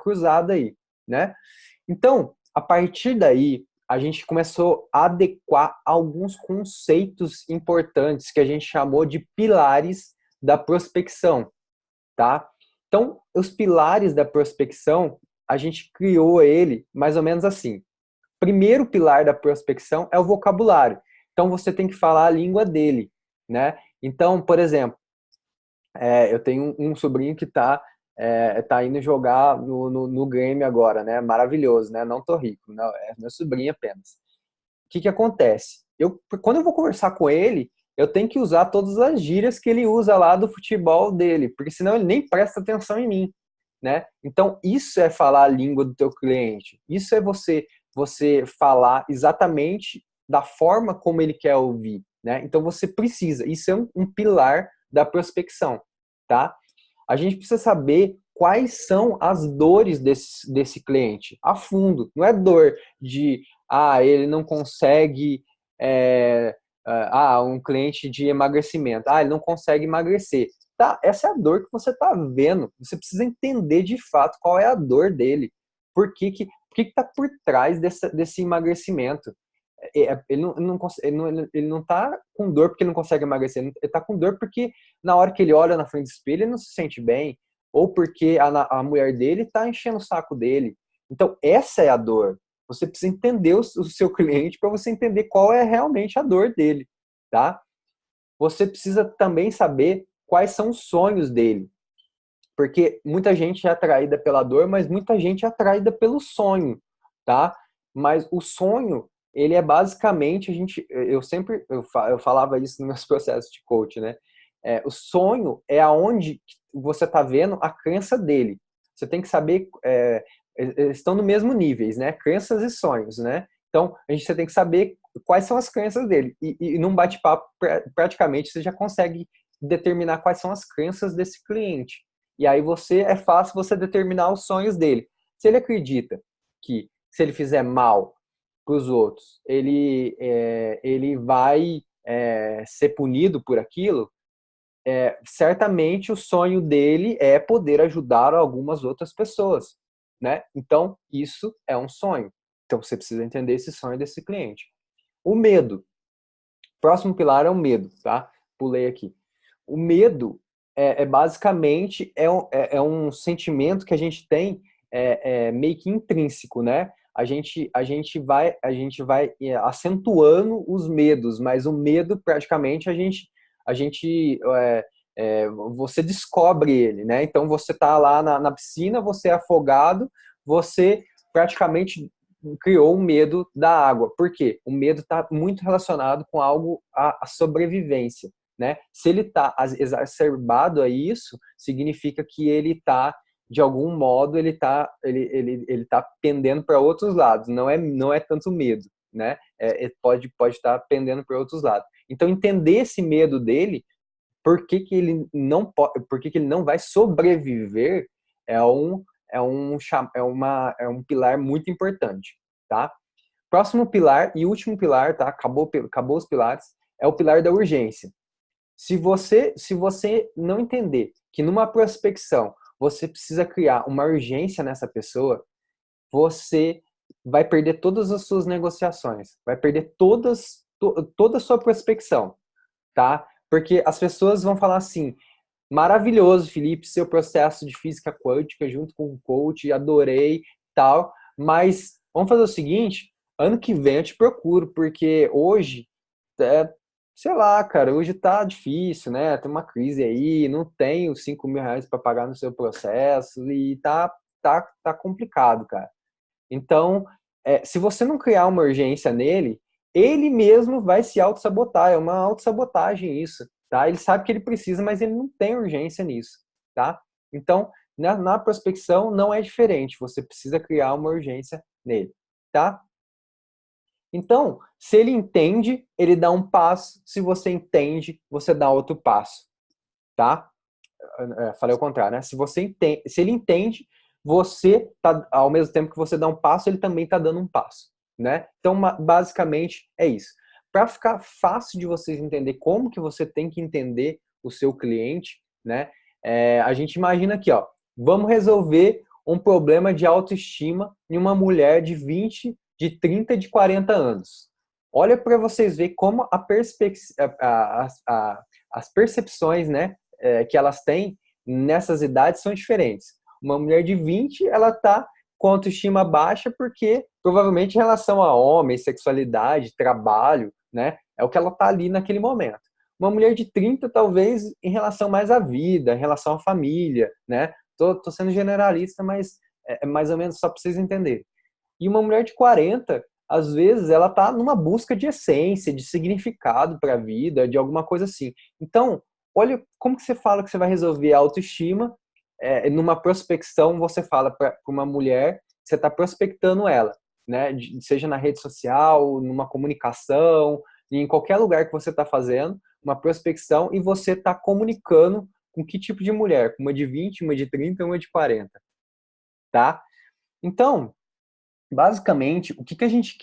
cruzada aí, né? Então, a partir daí, a gente começou a adequar alguns conceitos importantes que a gente chamou de pilares da prospecção, tá? Então, os pilares da prospecção, a gente criou ele mais ou menos assim. Primeiro pilar da prospecção é o vocabulário. Então, você tem que falar a língua dele, né? Então, por exemplo, eu tenho um sobrinho que tá indo jogar no Grêmio agora, né? Maravilhoso, né? Não tô rico, não, é meu sobrinho apenas. O que acontece? Quando eu vou conversar com ele, eu tenho que usar todas as gírias que ele usa lá do futebol dele, porque senão ele nem presta atenção em mim, né? Então, isso é falar a língua do teu cliente. Isso é você falar exatamente da forma como ele quer ouvir, né? Então, você precisa. Isso é um pilar da prospecção, tá? A gente precisa saber quais são as dores desse cliente a fundo. Não é dor de, ele não consegue um cliente de emagrecimento. Ele não consegue emagrecer. Tá, essa é a dor que você está vendo. Você precisa entender de fato qual é a dor dele. Por que está por trás desse emagrecimento? Ele não tá com dor porque ele não consegue emagrecer. Ele tá com dor porque na hora que ele olha na frente do espelho, ele não se sente bem. Ou porque a mulher dele tá enchendo o saco dele. Então, essa é a dor. Você precisa entender o seu cliente para você entender qual é realmente a dor dele, tá? Você precisa também saber quais são os sonhos dele. Porque muita gente é atraída pela dor, mas muita gente é atraída pelo sonho, tá? Mas o sonho, ele é basicamente, eu falava isso nos meus processos de coach, né? O sonho é aonde você tá vendo a crença dele. Você tem que saber, eles estão no mesmo níveis, né? Crenças e sonhos, né? Então, você tem que saber quais são as crenças dele. E num bate-papo, praticamente, você já consegue determinar quais são as crenças desse cliente. E aí é fácil você determinar os sonhos dele. Se ele acredita que se ele fizer mal para os outros, ele vai ser punido por aquilo, certamente o sonho dele é poder ajudar algumas outras pessoas, né? Então, isso é um sonho. Então, você precisa entender esse sonho desse cliente. O medo. Próximo pilar é o medo, tá? Pulei aqui. O medo basicamente um sentimento que a gente tem meio que intrínseco, né? A gente vai acentuando os medos, mas o medo praticamente você descobre ele, né? Então você tá lá na piscina, você é afogado, você praticamente criou um medo da água. Por quê? O medo está muito relacionado com algo, a sobrevivência, né? Se ele está exacerbado a isso, significa que ele está, de algum modo, ele tá pendendo para outros lados. Não é tanto medo, né? Pode estar pendendo para outros lados. Então, entender esse medo dele, por que que ele não vai sobreviver, é um pilar muito importante, tá? Próximo pilar e último pilar, tá? Acabou os pilares, é o pilar da urgência. Se você não entender que numa prospecção você precisa criar uma urgência nessa pessoa, você vai perder todas as suas negociações, vai perder toda a sua prospecção, tá? Porque as pessoas vão falar assim: maravilhoso, Felipe, seu processo de física quântica junto com o coach, adorei, tal, mas vamos fazer o seguinte, ano que vem eu te procuro, porque hoje, sei lá, cara, hoje tá difícil, né? Tem uma crise aí, não tenho R$ 5.000 para pagar no seu processo e tá complicado, cara. Então, se você não criar uma urgência nele, ele mesmo vai se auto-sabotar. É uma auto-sabotagem isso, tá? Ele sabe que ele precisa, mas ele não tem urgência nisso, tá? Então, na prospecção não é diferente. Você precisa criar uma urgência nele, tá? Então, se ele entende, ele dá um passo. Se você entende, você dá outro passo, tá? Falei ao contrário, né? Se ele entende, você tá, ao mesmo tempo que você dá um passo, ele também está dando um passo, né? Então, basicamente é isso. Para ficar fácil de vocês entender como que você tem que entender o seu cliente, né? A gente imagina aqui, ó, vamos resolver um problema de autoestima em uma mulher de 20, de 30, de 40 anos. Olha para vocês verem como as percepções, né, que elas têm nessas idades são diferentes. Uma mulher de 20, ela está com autoestima baixa porque provavelmente em relação a homem, sexualidade, trabalho, né, é o que ela está ali naquele momento. Uma mulher de 30, talvez em relação mais à vida, em relação à família, né? Tô sendo generalista, mas é mais ou menos só para vocês entenderem. E uma mulher de 40, às vezes, ela está numa busca de essência, de significado para a vida, de alguma coisa assim. Então, olha como que você fala que você vai resolver a autoestima. Numa prospecção, você fala para uma mulher, você está prospectando ela, né? Seja na rede social, numa comunicação, em qualquer lugar que você está fazendo, uma prospecção, e você está comunicando com que tipo de mulher? Com uma de 20, uma de 30, uma de 40, tá? Então, basicamente, o que a gente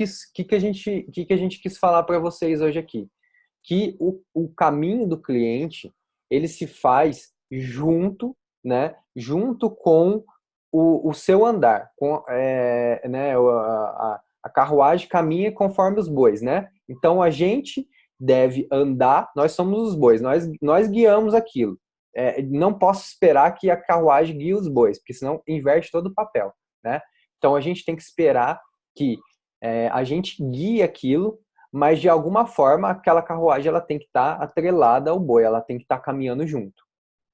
quis falar para vocês hoje aqui? que o caminho do cliente, ele se faz junto, né, junto com o seu andar, com, né, a carruagem caminha conforme os bois, né? Então a gente deve andar, nós somos os bois, nós guiamos aquilo. Não posso esperar que a carruagem guie os bois, porque senão inverte todo o papel, né? Então a gente tem que esperar que a gente guie aquilo, mas de alguma forma aquela carruagem ela tem que estar atrelada ao boi, ela tem que estar caminhando junto,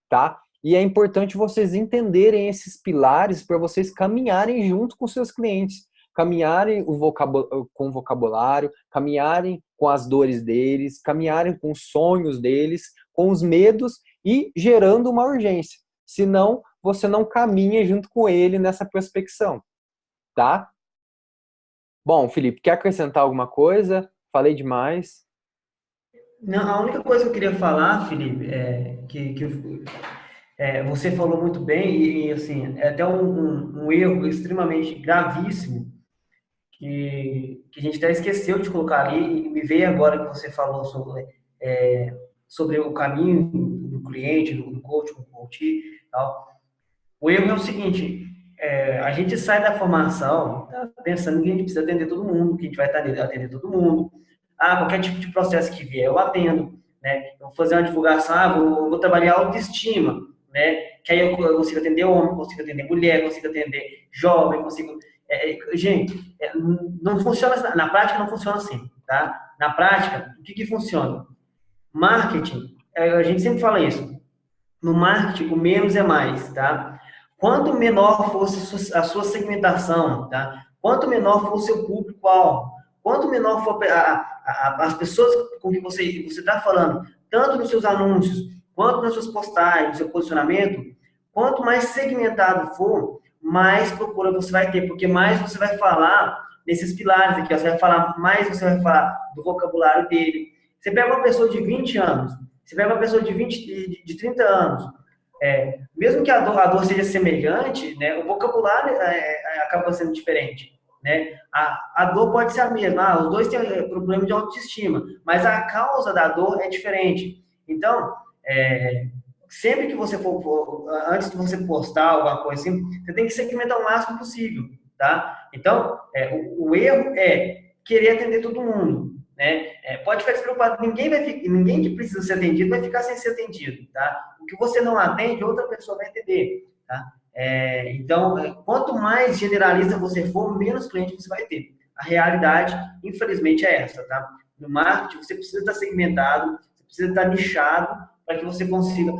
tá? E é importante vocês entenderem esses pilares para vocês caminharem junto com seus clientes, caminharem com o vocabulário, caminharem com as dores deles, caminharem com os sonhos deles, com os medos e gerando uma urgência. Senão, você não caminha junto com ele nessa prospecção, tá? Bom, Felipe, quer acrescentar alguma coisa? Falei demais. Não, a única coisa que eu queria falar, Felipe, você falou muito bem e assim, é até um erro extremamente gravíssimo que a gente até esqueceu de colocar ali e me veio agora que você falou sobre o caminho do cliente, do coach, do coach e tal. O erro é o seguinte, a gente sai da formação pensando que a gente precisa atender todo mundo, que a gente vai atender todo mundo. Qualquer tipo de processo que vier, eu atendo, né? Eu vou fazer uma divulgação, vou trabalhar autoestima, né? Que aí eu consigo atender homem, consigo atender mulher, consigo atender jovem, consigo... gente, não funciona, na prática não funciona assim, tá? Na prática, o que funciona? Marketing, a gente sempre fala isso, no marketing, o menos é mais, tá? Quanto menor fosse a sua segmentação, tá? Quanto menor for o seu público-alvo, quanto menor for as pessoas com que você está falando, tanto nos seus anúncios, quanto nas suas postagens, no seu posicionamento, quanto mais segmentado for, mais procura você vai ter, porque mais você vai falar nesses pilares aqui, você vai falar do vocabulário dele. Você pega uma pessoa de 20 anos, você pega uma pessoa de 30 anos, mesmo que a dor seja semelhante, né, o vocabulário acaba sendo diferente. Né? A dor pode ser a mesma, os dois têm problema de autoestima, mas a causa da dor é diferente. Então, sempre que você antes de você postar alguma coisa assim, você tem que segmentar o máximo possível, tá? Então, o erro é querer atender todo mundo, né? Pode ficar despreocupado, ninguém que precisa ser atendido vai ficar sem ser atendido, tá? O que você não atende, outra pessoa vai atender, tá? Então, quanto mais generalista você for, menos cliente você vai ter. A realidade, infelizmente, é essa, tá? No marketing, você precisa estar segmentado, você precisa estar nichado para que você consiga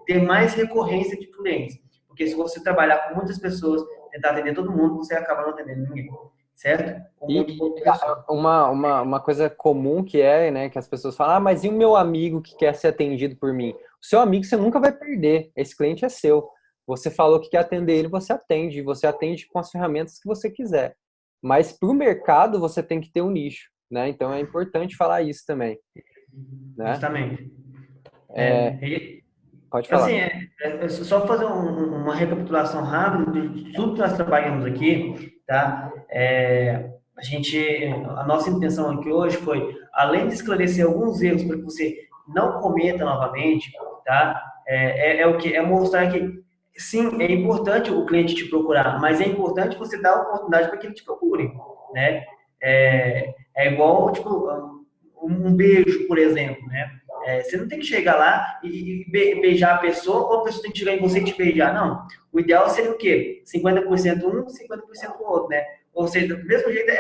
ter mais recorrência de clientes. Porque se você trabalhar com muitas pessoas, tentar atender todo mundo, você acaba não atendendo ninguém, certo? E uma coisa comum que né, que as pessoas falam, mas e o meu amigo que quer ser atendido por mim? O seu amigo você nunca vai perder, esse cliente é seu. Você falou que quer atender ele, você atende com as ferramentas que você quiser. Mas para o mercado, você tem que ter um nicho, né? Então é importante falar isso também. Né? Justamente. Pode falar. Assim, só fazer uma recapitulação rápida de tudo que nós trabalhamos aqui, tá? A nossa intenção aqui hoje foi, além de esclarecer alguns erros para que você não cometa novamente, tá? O que? É mostrar que, sim, é importante o cliente te procurar, mas é importante você dar a oportunidade para que ele te procure, né? Igual, tipo, um beijo, por exemplo, né? Você não tem que chegar lá e beijar a pessoa, ou a pessoa tem que chegar em você e te beijar, não. O ideal seria o quê? 50% um, 50% o outro, né? Ou seja, do mesmo jeito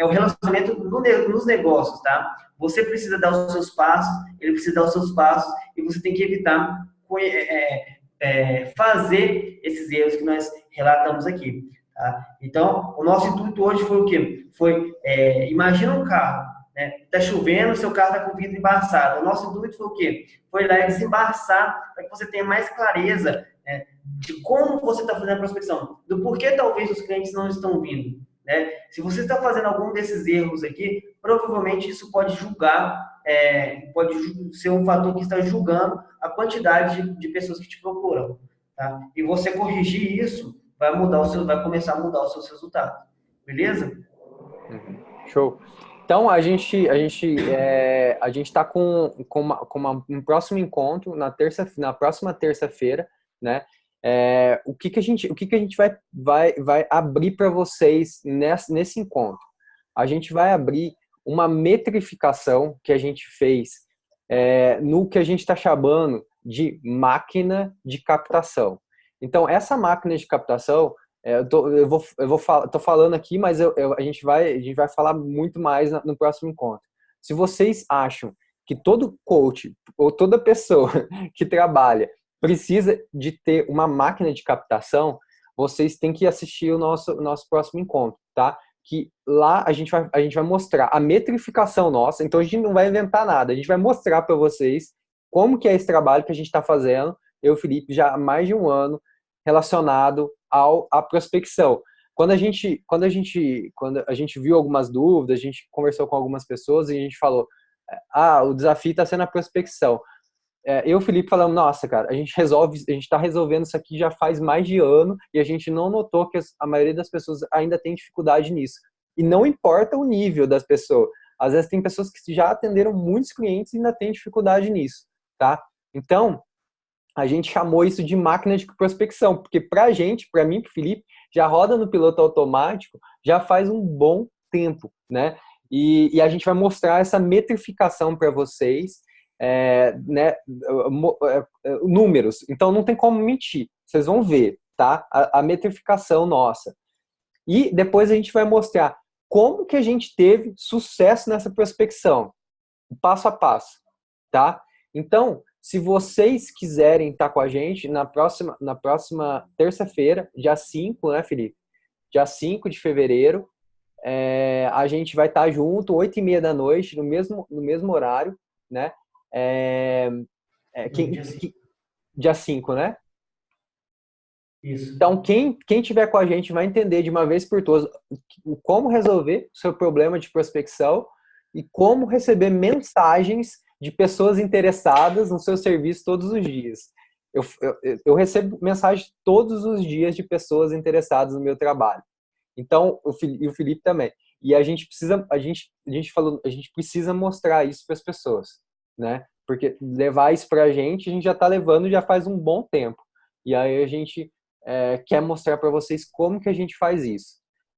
o relacionamento nos negócios, tá? Você precisa dar os seus passos, ele precisa dar os seus passos, e você tem que evitar fazer esses erros que nós relatamos aqui, tá? Então, o nosso intuito hoje foi o quê? Imagina um carro, né? Tá chovendo, seu carro está com o vidro embaçado. O nosso intuito foi o quê? Foi lá e desembaçar para que você tenha mais clareza, né, de como você está fazendo a prospecção, do porquê talvez os clientes não estão vindo, né? Se você está fazendo algum desses erros aqui, provavelmente isso pode pode ser um fator que está julgando a quantidade de pessoas que te procuram, tá? E você corrigir isso vai começar a mudar os seus resultados, beleza? Show. Então, a gente está um próximo encontro na próxima terça-feira, né? O que que a gente vai abrir para vocês nesse encontro? A gente vai abrir uma metrificação que a gente fez no que a gente está chamando de máquina de captação. Então, essa máquina de captação, tô falando aqui, mas a gente vai falar muito mais no próximo encontro. Se vocês acham que todo coach ou toda pessoa que trabalha precisa de ter uma máquina de captação, vocês têm que assistir o nosso próximo encontro, tá? Que lá a gente vai mostrar a metrificação nossa, então a gente não vai inventar nada, a gente vai mostrar para vocês como que é esse trabalho que a gente está fazendo, eu e o Felipe, já há mais de um ano, relacionado à prospecção. Quando a gente viu algumas dúvidas, a gente conversou com algumas pessoas e a gente falou, o desafio está sendo a prospecção. Eu e o Felipe falamos, nossa, cara, a gente está resolvendo isso aqui já faz mais de ano e a gente não notou que a maioria das pessoas ainda tem dificuldade nisso. E não importa o nível das pessoas. Às vezes tem pessoas que já atenderam muitos clientes e ainda têm dificuldade nisso, tá? Então, a gente chamou isso de máquina de prospecção, porque pra gente, pra mim, pro Felipe, já roda no piloto automático já faz um bom tempo, né? E a gente vai mostrar essa metrificação para vocês, né? Números. Então não tem como mentir. Vocês vão ver, tá? A metrificação nossa. E depois a gente vai mostrar como que a gente teve sucesso nessa prospecção, passo a passo, tá? Então, se vocês quiserem estar com a gente na próxima terça-feira, dia 5, né, Felipe? Dia 5 de fevereiro, a gente vai estar junto, 8h30 da noite, no mesmo horário, né? Dia 5, né? Isso. Então, quem tiver com a gente vai entender de uma vez por todas como resolver o seu problema de prospecção e como receber mensagens de pessoas interessadas no seu serviço todos os dias. Eu recebo mensagens todos os dias de pessoas interessadas no meu trabalho. Então, e o Felipe também. E a gente precisa mostrar isso para as pessoas, né? Porque levar isso para a gente já está levando já faz um bom tempo. E aí a gente quer mostrar para vocês como que a gente faz isso.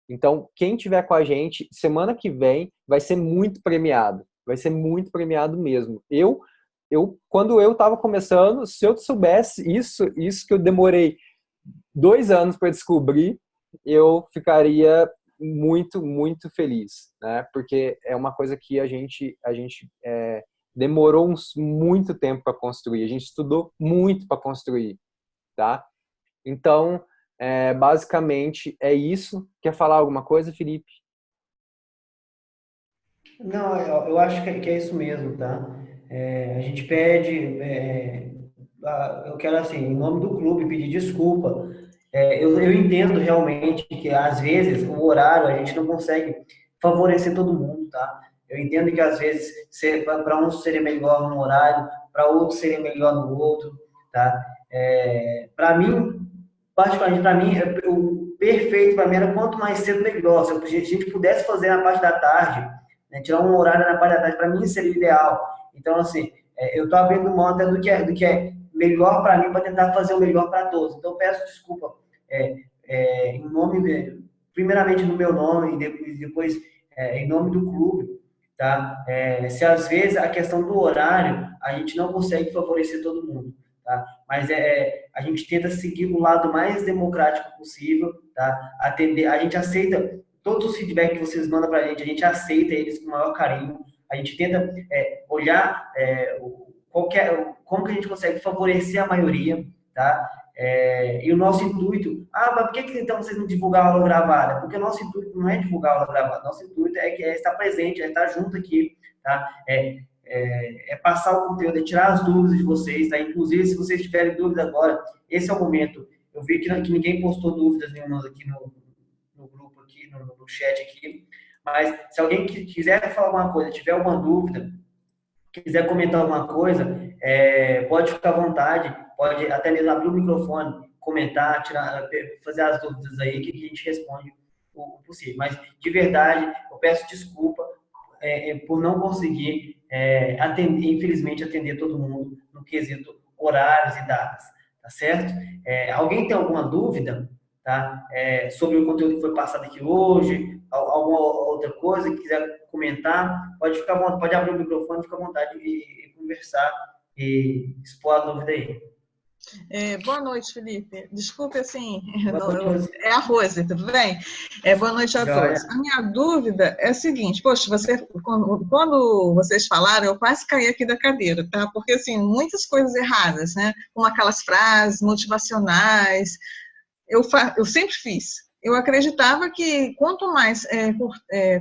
Então, quem tiver com a gente, semana que vem, vai ser muito premiado. Vai ser muito premiado mesmo. Quando eu estava começando, se eu soubesse isso que eu demorei 2 anos para descobrir, eu ficaria muito, muito feliz, né? Porque é uma coisa que a gente demorou muito tempo para construir. A gente estudou muito para construir, tá? Então, basicamente é isso. Quer falar alguma coisa, Felipe? Não, eu acho que é isso mesmo, tá? A gente pede, eu quero assim, em nome do clube, pedir desculpa. Eu entendo realmente que às vezes o horário a gente não consegue favorecer todo mundo, tá? Eu entendo que às vezes para um seria melhor num horário, para outro seria melhor no outro, tá? Para mim, particularmente para mim, o perfeito para mim era quanto mais cedo melhor. Se a gente pudesse fazer na parte da tarde, né, tirar um horário na parte da tarde, para mim seria ideal. Então, assim, eu estou abrindo mão até do que é melhor para mim para tentar fazer o melhor para todos. Então, peço desculpa em nome, primeiramente no meu nome e depois em nome do clube, tá? Se às vezes a questão do horário a gente não consegue favorecer todo mundo, tá? Mas a gente tenta seguir o lado mais democrático possível, tá? Atender, a gente aceita todos os feedbacks que vocês mandam para a gente aceita eles com o maior carinho. A gente tenta olhar como que a gente consegue favorecer a maioria, tá? E o nosso intuito, mas por que então vocês não divulgam a aula gravada? Porque o nosso intuito não é divulgar a aula gravada, nosso intuito é estar presente, é estar junto aqui, tá? Passar o conteúdo, é tirar as dúvidas de vocês, tá? Inclusive, se vocês tiverem dúvida agora, esse é o momento. Eu vi que ninguém postou dúvidas nenhuma aqui no grupo, aqui, no chat aqui, mas se alguém quiser falar alguma coisa, tiver alguma dúvida, quiser comentar alguma coisa, pode ficar à vontade, pode até mesmo abrir o microfone, comentar, fazer as dúvidas aí, que a gente responde o possível. Mas, de verdade, eu peço desculpa, por não conseguir, infelizmente, atender todo mundo no quesito horários e datas, tá certo? Alguém tem alguma dúvida, tá? Sobre o conteúdo que foi passado aqui hoje, alguma outra coisa que quiser comentar, pode abrir o microfone, fica à vontade e conversar e expor a dúvida aí. Boa noite, Felipe. Desculpe, assim, Boa noite, é a Rose, tudo bem? Boa noite a todos. A minha dúvida é a seguinte, poxa, quando vocês falaram, eu quase caí aqui da cadeira, tá? Porque, assim, muitas coisas erradas, né? Como aquelas frases motivacionais, eu sempre fiz. Eu acreditava que quanto mais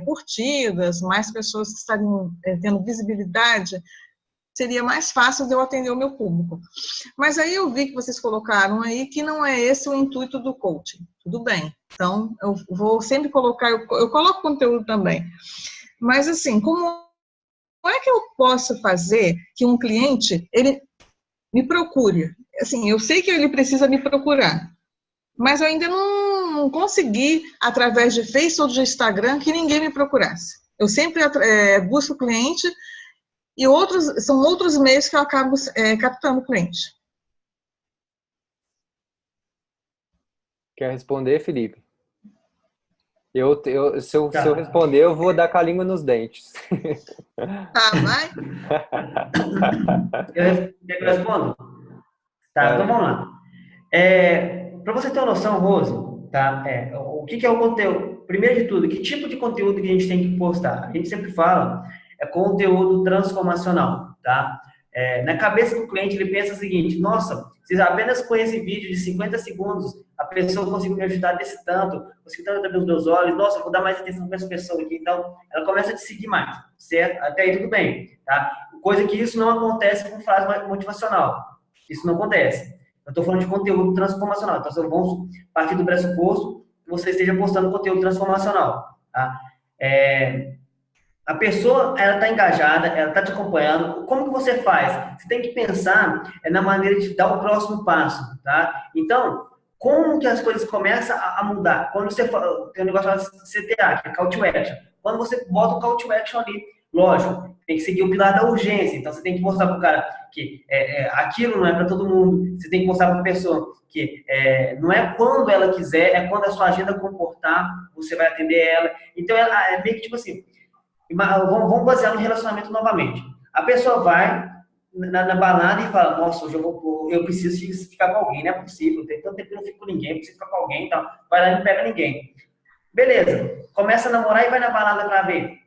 curtidas, mais pessoas estariam tendo visibilidade, seria mais fácil de eu atender o meu público. Mas aí eu vi que vocês colocaram aí que não é esse o intuito do coaching. Tudo bem. Então, eu vou sempre colocar, eu coloco conteúdo também. Mas assim, como é que eu posso fazer que um cliente, ele me procure? Assim, eu sei que ele precisa me procurar, mas eu ainda não consegui, através de Facebook ou de Instagram, que ninguém me procurasse. Eu sempre busco o cliente e são outros meios que eu acabo captando o cliente. Quer responder, Felipe? Se eu responder, eu vou dar com a língua nos dentes. Vai? Eu respondo? Tá, então vamos lá. Para você ter uma noção, Rose, tá? O que é o conteúdo? Primeiro de tudo, que tipo de conteúdo que a gente tem que postar? A gente sempre fala, conteúdo transformacional, tá? Na cabeça do cliente, ele pensa o seguinte: nossa, se apenas com esse vídeo de 50 segundos a pessoa conseguiu me ajudar desse tanto, conseguiu tanto abrir os meus olhos, nossa, eu vou dar mais atenção para essa pessoa aqui. Então, ela começa a te seguir mais, certo? Até aí tudo bem, tá? Coisa que isso não acontece com frase motivacional. Isso não acontece. Eu estou falando de conteúdo transformacional. Então, vamos partir do pressuposto que você esteja postando conteúdo transformacional, tá? A pessoa, ela está engajada, ela está te acompanhando. Como que você faz? Você tem que pensar na maneira de dar o próximo passo, tá? Então, como que as coisas começam a mudar? Quando você fala, tem um negócio chamado CTA, que é Call to Action. Quando você bota o Call to Action ali, lógico, tem que seguir o pilar da urgência. Então, você tem que mostrar para o cara que aquilo não é para todo mundo. Você tem que mostrar para a pessoa que não é quando ela quiser, é quando a sua agenda comportar, você vai atender ela. Então, é meio que tipo assim, vamos basear no relacionamento novamente. A pessoa vai na balada e fala: nossa, hoje eu preciso ficar com alguém, não é possível, tem tanto tempo que eu não fico com ninguém, eu preciso ficar com alguém, então vai lá e não pega ninguém. Beleza, começa a namorar e vai na balada pra ver.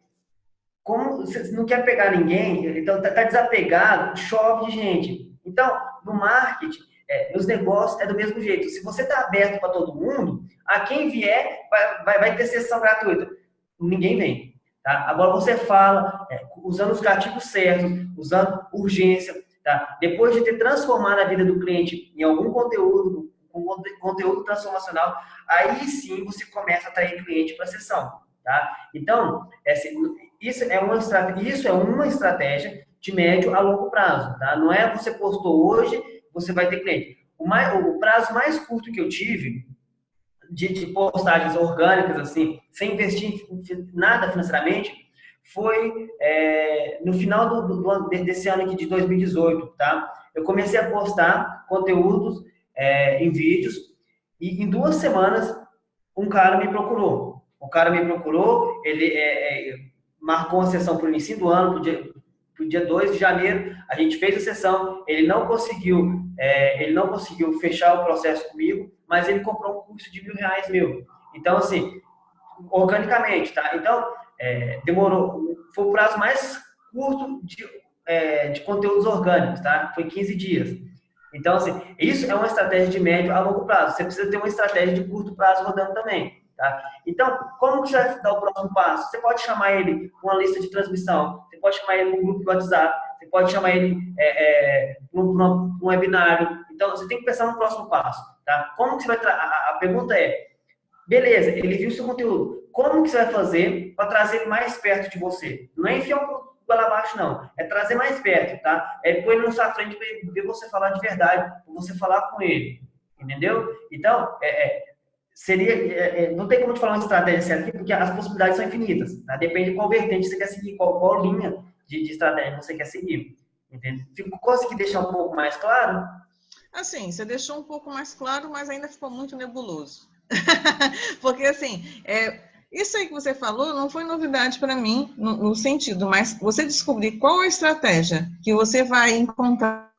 Como você não quer pegar ninguém, então tá desapegado, chove de gente. Então, no marketing, nos negócios é do mesmo jeito. Se você tá aberto para todo mundo, a quem vier vai ter sessão gratuita. Ninguém vem. Tá? Agora você fala, usando os gatilhos certos, usando urgência, tá? Depois de ter transformado a vida do cliente em algum conteúdo, conteúdo transformacional, aí sim você começa a atrair cliente para a sessão. Tá? Então, isso é uma estratégia de médio a longo prazo. Tá? Não é você postou hoje, você vai ter cliente. O prazo mais curto que eu tive de postagens orgânicas, assim, sem investir em nada financeiramente, foi no final desse ano aqui de 2018, tá? Eu comecei a postar conteúdos em vídeos e em 2 semanas um cara me procurou. O cara me procurou, ele marcou uma sessão para o início do ano, para o dia 2 de janeiro, a gente fez a sessão, ele não conseguiu fechar o processo comigo, mas ele comprou um curso de R$1.000 meu. Então, assim, organicamente, tá? Então, demorou, foi o prazo mais curto de conteúdos orgânicos, tá? Foi 15 dias. Então, assim, isso é uma estratégia de médio a longo prazo. Você precisa ter uma estratégia de curto prazo rodando também, tá? Então, como que você vai dar o próximo passo? Você pode chamar ele com uma lista de transmissão, você pode chamar ele num grupo de WhatsApp, você pode chamar ele num webinário. Então, você tem que pensar no próximo passo, tá? Como que você vai... A pergunta beleza, ele viu o seu conteúdo. Como que você vai fazer para trazer ele mais perto de você? Não é enfiar um goela abaixo, não. É trazer mais perto, tá? É pôr ele na sua frente para ver você falar de verdade, para você falar com ele. Entendeu? Então, não tem como te falar uma estratégia certa aqui, porque as possibilidades são infinitas, tá? Depende de qual vertente você quer seguir, qual linha de estratégia você quer seguir, entende? Consegui deixar um pouco mais claro? Assim, você deixou um pouco mais claro, mas ainda ficou muito nebuloso. Porque, assim, isso aí que você falou não foi novidade para mim, no sentido, mas você descobrir qual a estratégia que você vai encontrar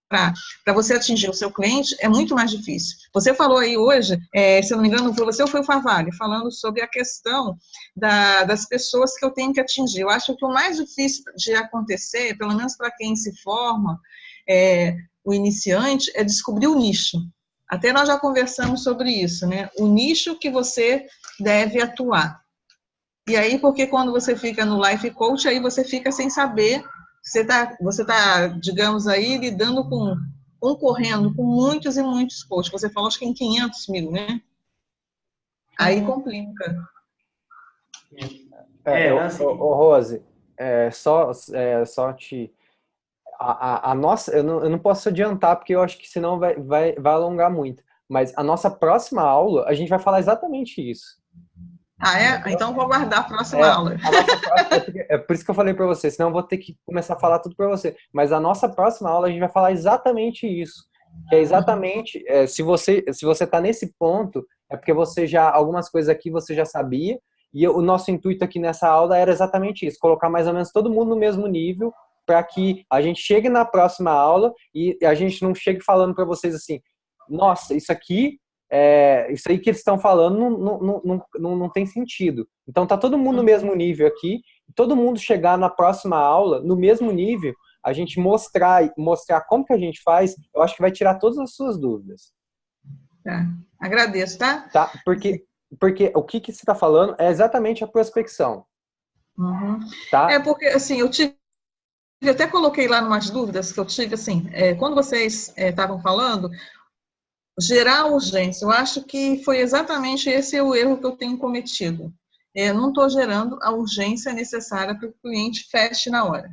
para você atingir o seu cliente é muito mais difícil. Você falou aí hoje, se eu não me engano, foi você ou foi o Favalli, falando sobre a questão das pessoas que eu tenho que atingir. Eu acho que o mais difícil de acontecer, pelo menos para quem se forma, o iniciante, é descobrir o nicho. Até nós já conversamos sobre isso, né? O nicho que você deve atuar. E aí, porque quando você fica no Life Coach, aí você fica sem saber, você tá, digamos aí, concorrendo com muitos e muitos coaches. Você falou, acho que em 500 mil, né? Aí complica. Assim. Rose, só te... A nossa, eu não posso adiantar, porque eu acho que senão vai alongar muito. Mas a nossa próxima aula, a gente vai falar exatamente isso. Ah, é? Então vou guardar a próxima aula. É por isso que eu falei para você, senão eu vou ter que começar a falar tudo para você. Mas a nossa próxima aula, a gente vai falar exatamente isso. Que é exatamente, se você tá nesse ponto, é porque algumas coisas aqui você já sabia, e o nosso intuito aqui nessa aula era exatamente isso, colocar mais ou menos todo mundo no mesmo nível, para que a gente chegue na próxima aula e a gente não chegue falando para vocês assim, nossa, isso aí que eles estão falando não tem sentido. Então tá todo mundo no mesmo nível aqui, todo mundo chegar na próxima aula no mesmo nível, a gente mostrar como que a gente faz, eu acho que vai tirar todas as suas dúvidas. Tá, agradeço, tá? Tá, porque o que você está falando é exatamente a prospecção. Uhum. Tá? Porque, assim, eu até coloquei lá umas dúvidas que eu tive, assim, quando vocês estavam falando, gerar urgência, eu acho que foi exatamente esse o erro que eu tenho cometido. Eu não estou gerando a urgência necessária para que o cliente feche na hora.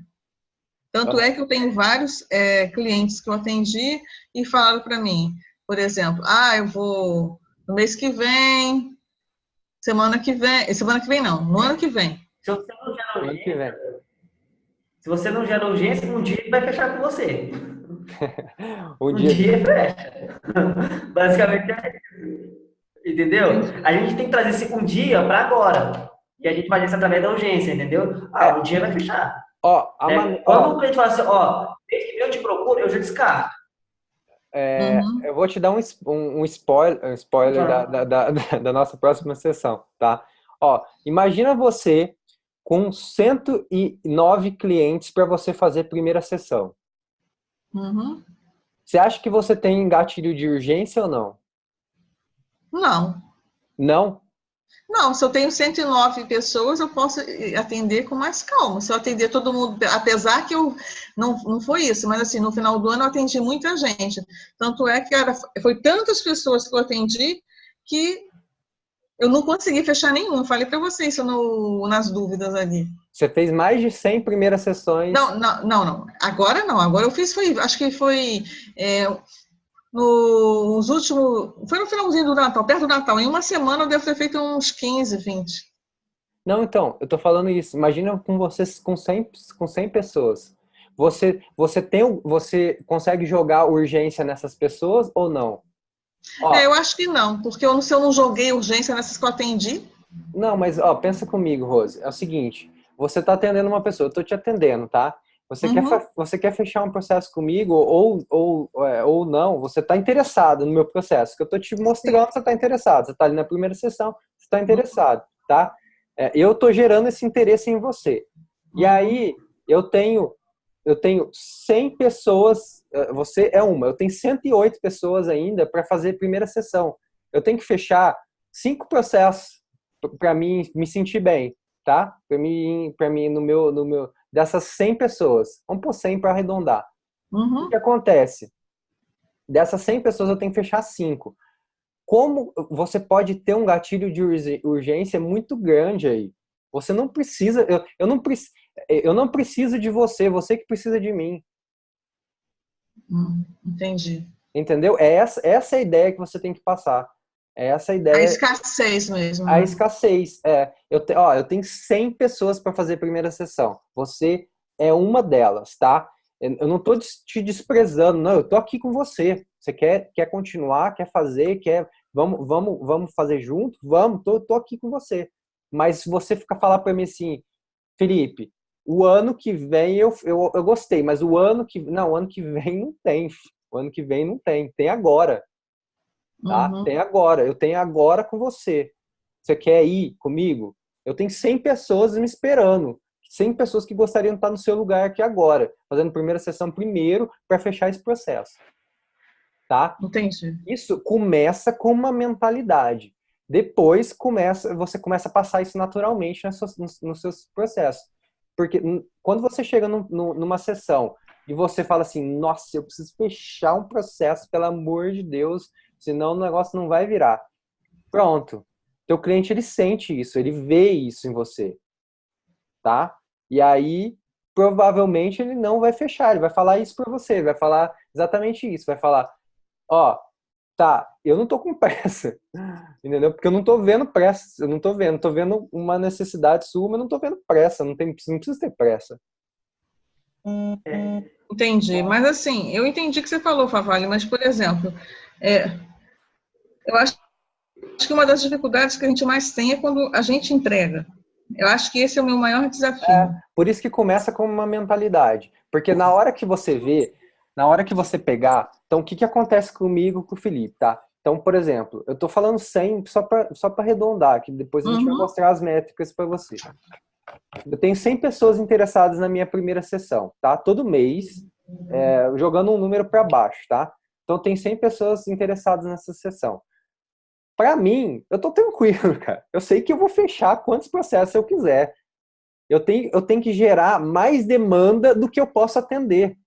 Tanto é que eu tenho vários clientes que eu atendi e falaram para mim, por exemplo, eu vou no mês que vem, semana que vem não, no ano que vem. Se você não gera urgência, um dia ele vai fechar com você. Um dia fecha. Basicamente é isso. Entendeu? A gente tem que trazer esse um dia para agora. E a gente faz isso através da urgência, entendeu? Um dia vai fechar. Quando o cliente fala assim, desde que eu te procuro, eu já descarto. Eu vou te dar um spoiler da nossa próxima sessão, tá? Imagina você com 109 clientes para você fazer primeira sessão. Uhum. Você acha que você tem gatilho de urgência ou não? Não. Não? Não, se eu tenho 109 pessoas, eu posso atender com mais calma. Se eu atender todo mundo, apesar que não foi isso, mas assim, no final do ano eu atendi muita gente. Tanto é que foi tantas pessoas que eu atendi que eu não consegui fechar nenhum. Eu falei para vocês isso nas dúvidas ali. Você fez mais de 100 primeiras sessões? Não. Agora não. Agora eu fiz, acho que foi... nos últimos... Foi no finalzinho do Natal, perto do Natal. Em uma semana eu devo ter feito uns 15, 20. Não, então, eu tô falando isso. Imagina com vocês com 100 pessoas. Você consegue jogar urgência nessas pessoas ou não? Eu acho que não, porque se eu não joguei urgência nessas que eu atendi... Não, mas pensa comigo, Rose. É o seguinte, você tá atendendo uma pessoa, eu tô te atendendo, tá? Você quer fechar um processo comigo ou não, você está interessado no meu processo, que eu estou te mostrando que você está interessado, você está ali na primeira sessão, você está interessado, tá? Eu estou gerando esse interesse em você. E aí, eu tenho 100 pessoas, você é uma, eu tenho 108 pessoas ainda para fazer primeira sessão. Eu tenho que fechar 5 processos para mim me sentir bem, tá? Para mim no meu dessas 100 pessoas, vamos por 100 para arredondar. O que acontece? Dessas 100 pessoas eu tenho que fechar 5. Como você pode ter um gatilho de urgência muito grande aí? Você não precisa, eu não preciso de você que precisa de mim. Entendi. Entendeu? Essa é a ideia que você tem que passar. É essa a A ideia. escassez mesmo. A Né? escassez. Eu tenho 100 pessoas para fazer a primeira sessão. Você é uma delas, tá? Eu não estou te desprezando, não. Eu estou aqui com você. Você quer continuar, quer fazer, vamos fazer junto? Vamos, tô aqui com você. Mas se você ficar falar para mim assim, Felipe, o ano que vem eu gostei, mas o ano que vem não tem. O ano que vem não tem. Tem agora, tá? Uhum. Tem agora. Eu tenho agora com você. Você quer ir comigo? Eu tenho 100 pessoas me esperando. 100 pessoas que gostariam de estar no seu lugar aqui agora, fazendo a primeira sessão primeiro para fechar esse processo. Tá? Entendi. Isso começa com uma mentalidade. Depois você começa a passar isso naturalmente nos seus processos. Porque quando você chega numa sessão e você fala assim, nossa, eu preciso fechar um processo, pelo amor de Deus, senão o negócio não vai virar. Pronto. Teu cliente, ele sente isso, ele vê isso em você. Tá? E aí, provavelmente, ele não vai fechar, ele vai falar isso por você, ele vai falar exatamente isso, vai falar, ó, tá, eu não tô com pressa, entendeu? Porque eu não tô vendo pressa, eu não tô vendo uma necessidade sua, mas não tô vendo pressa, não precisa ter pressa. Entendi. Mas assim, eu entendi o que você falou, Favale, mas, por exemplo, eu acho que uma das dificuldades que a gente mais tem é quando a gente entrega. Eu acho que esse é o meu maior desafio. Por isso que começa com uma mentalidade. Porque na hora que você vê, na hora que você pegar, então o que acontece comigo, com o Felipe, tá? Então, por exemplo, eu tô falando 100 só para arredondar, que depois a gente vai mostrar as métricas para você. Eu tenho 100 pessoas interessadas na minha primeira sessão, tá? Todo mês, jogando um número para baixo, tá? Então tem 100 pessoas interessadas nessa sessão. Para mim, eu tô tranquilo, cara. Eu sei que eu vou fechar quantos processos eu quiser. Eu tenho que gerar mais demanda do que eu posso atender.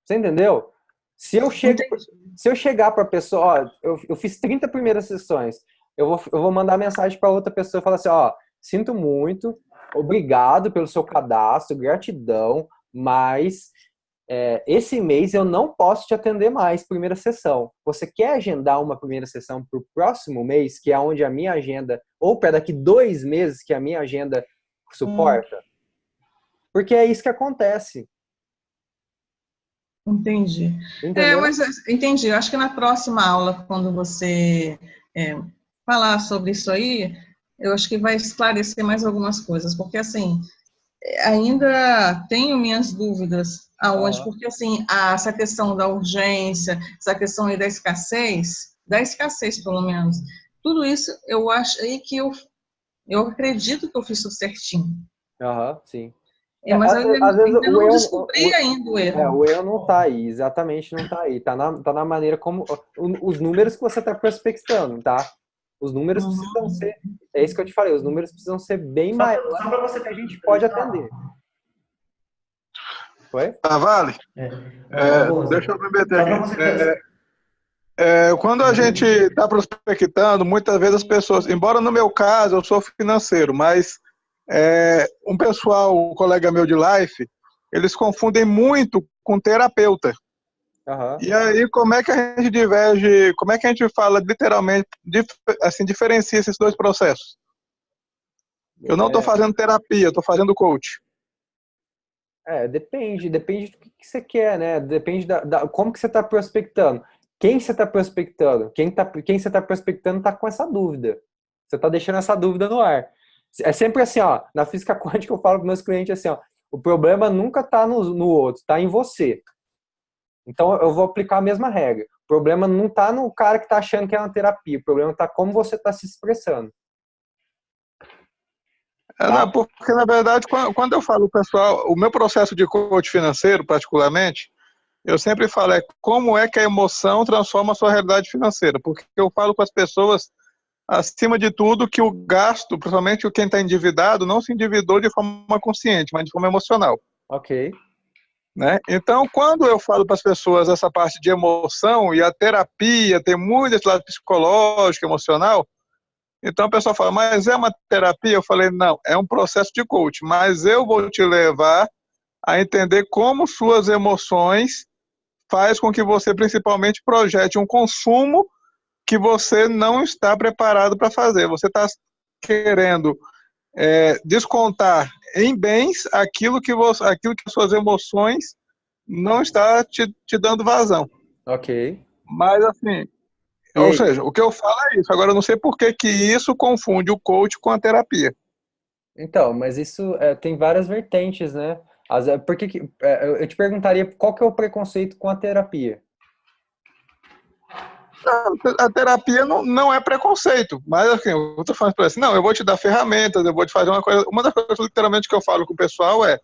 Você entendeu? Se eu chegar para a pessoa, ó, eu fiz 30 primeiras sessões, eu vou mandar mensagem para outra pessoa e falar assim, ó, sinto muito, obrigado pelo seu cadastro, gratidão, mas esse mês eu não posso te atender mais, primeira sessão. Você quer agendar uma primeira sessão para o próximo mês, que é onde a minha agenda, ou para daqui 2 meses que a minha agenda suporta? Porque é isso que acontece. Entendi. Entendeu? Mas entendi. Eu acho que na próxima aula, quando você falar sobre isso aí, eu acho que vai esclarecer mais algumas coisas, porque assim, ainda tenho minhas dúvidas aonde, porque assim, essa questão da urgência, essa questão aí da escassez pelo menos, tudo isso eu achei que eu acredito que eu fiz tudo certinho. Sim. Mas eu às vezes ainda não descobri ainda o erro. O erro não tá aí, exatamente não tá aí. Tá na maneira como. Os números que você tá prospectando, tá? Os números precisam ser. É isso que eu te falei, os números precisam ser bem maiores Só para você que a gente pode atender. Foi? Vale? Deixa eu me meter aqui. Quando a gente está prospectando, muitas vezes as pessoas, embora no meu caso eu sou financeiro, mas um pessoal, um colega meu de life, eles confundem muito com terapeuta. E aí, como é que a gente diverge, como é que a gente fala literalmente, assim, diferencia esses dois processos? Eu não estou fazendo terapia, eu estou fazendo coach. Depende do que você quer, né? Depende como que você está prospectando. Quem você está prospectando? Quem você está prospectando está com essa dúvida. Você está deixando essa dúvida no ar. É sempre assim, ó, na física quântica eu falo para meus clientes assim, ó, o problema nunca está no outro, está em você. Então eu vou aplicar a mesma regra. O problema não está no cara que está achando que é uma terapia, o problema está como você está se expressando. Porque, na verdade, quando eu falo, pessoal, o meu processo de coach financeiro, particularmente, eu sempre falo, como é que a emoção transforma a sua realidade financeira. Porque eu falo com as pessoas, acima de tudo, que o gasto, principalmente quem está endividado, não se endividou de forma consciente, mas de forma emocional. Ok. Né? Então, quando eu falo para as pessoas essa parte de emoção, e a terapia tem muito esse lado psicológico, emocional, então a pessoa fala, mas é uma terapia? Eu falei, não, é um processo de coach, mas eu vou te levar a entender como suas emoções faz com que você principalmente projete um consumo que você não está preparado para fazer. Você está querendo descontar em bens aquilo que as suas emoções não está te dando vazão. Ok. Mas assim, E ou aí? seja, o que eu falo é isso. Agora eu não sei por que isso confunde o coach com a terapia. Então, mas isso tem várias vertentes, né? Por que eu te perguntaria qual que é o preconceito com a terapia? A terapia não é preconceito, mas assim, eu estou falando para assim, não, eu vou te dar ferramentas, eu vou te fazer uma coisa. Uma das coisas literalmente que eu falo com o pessoal é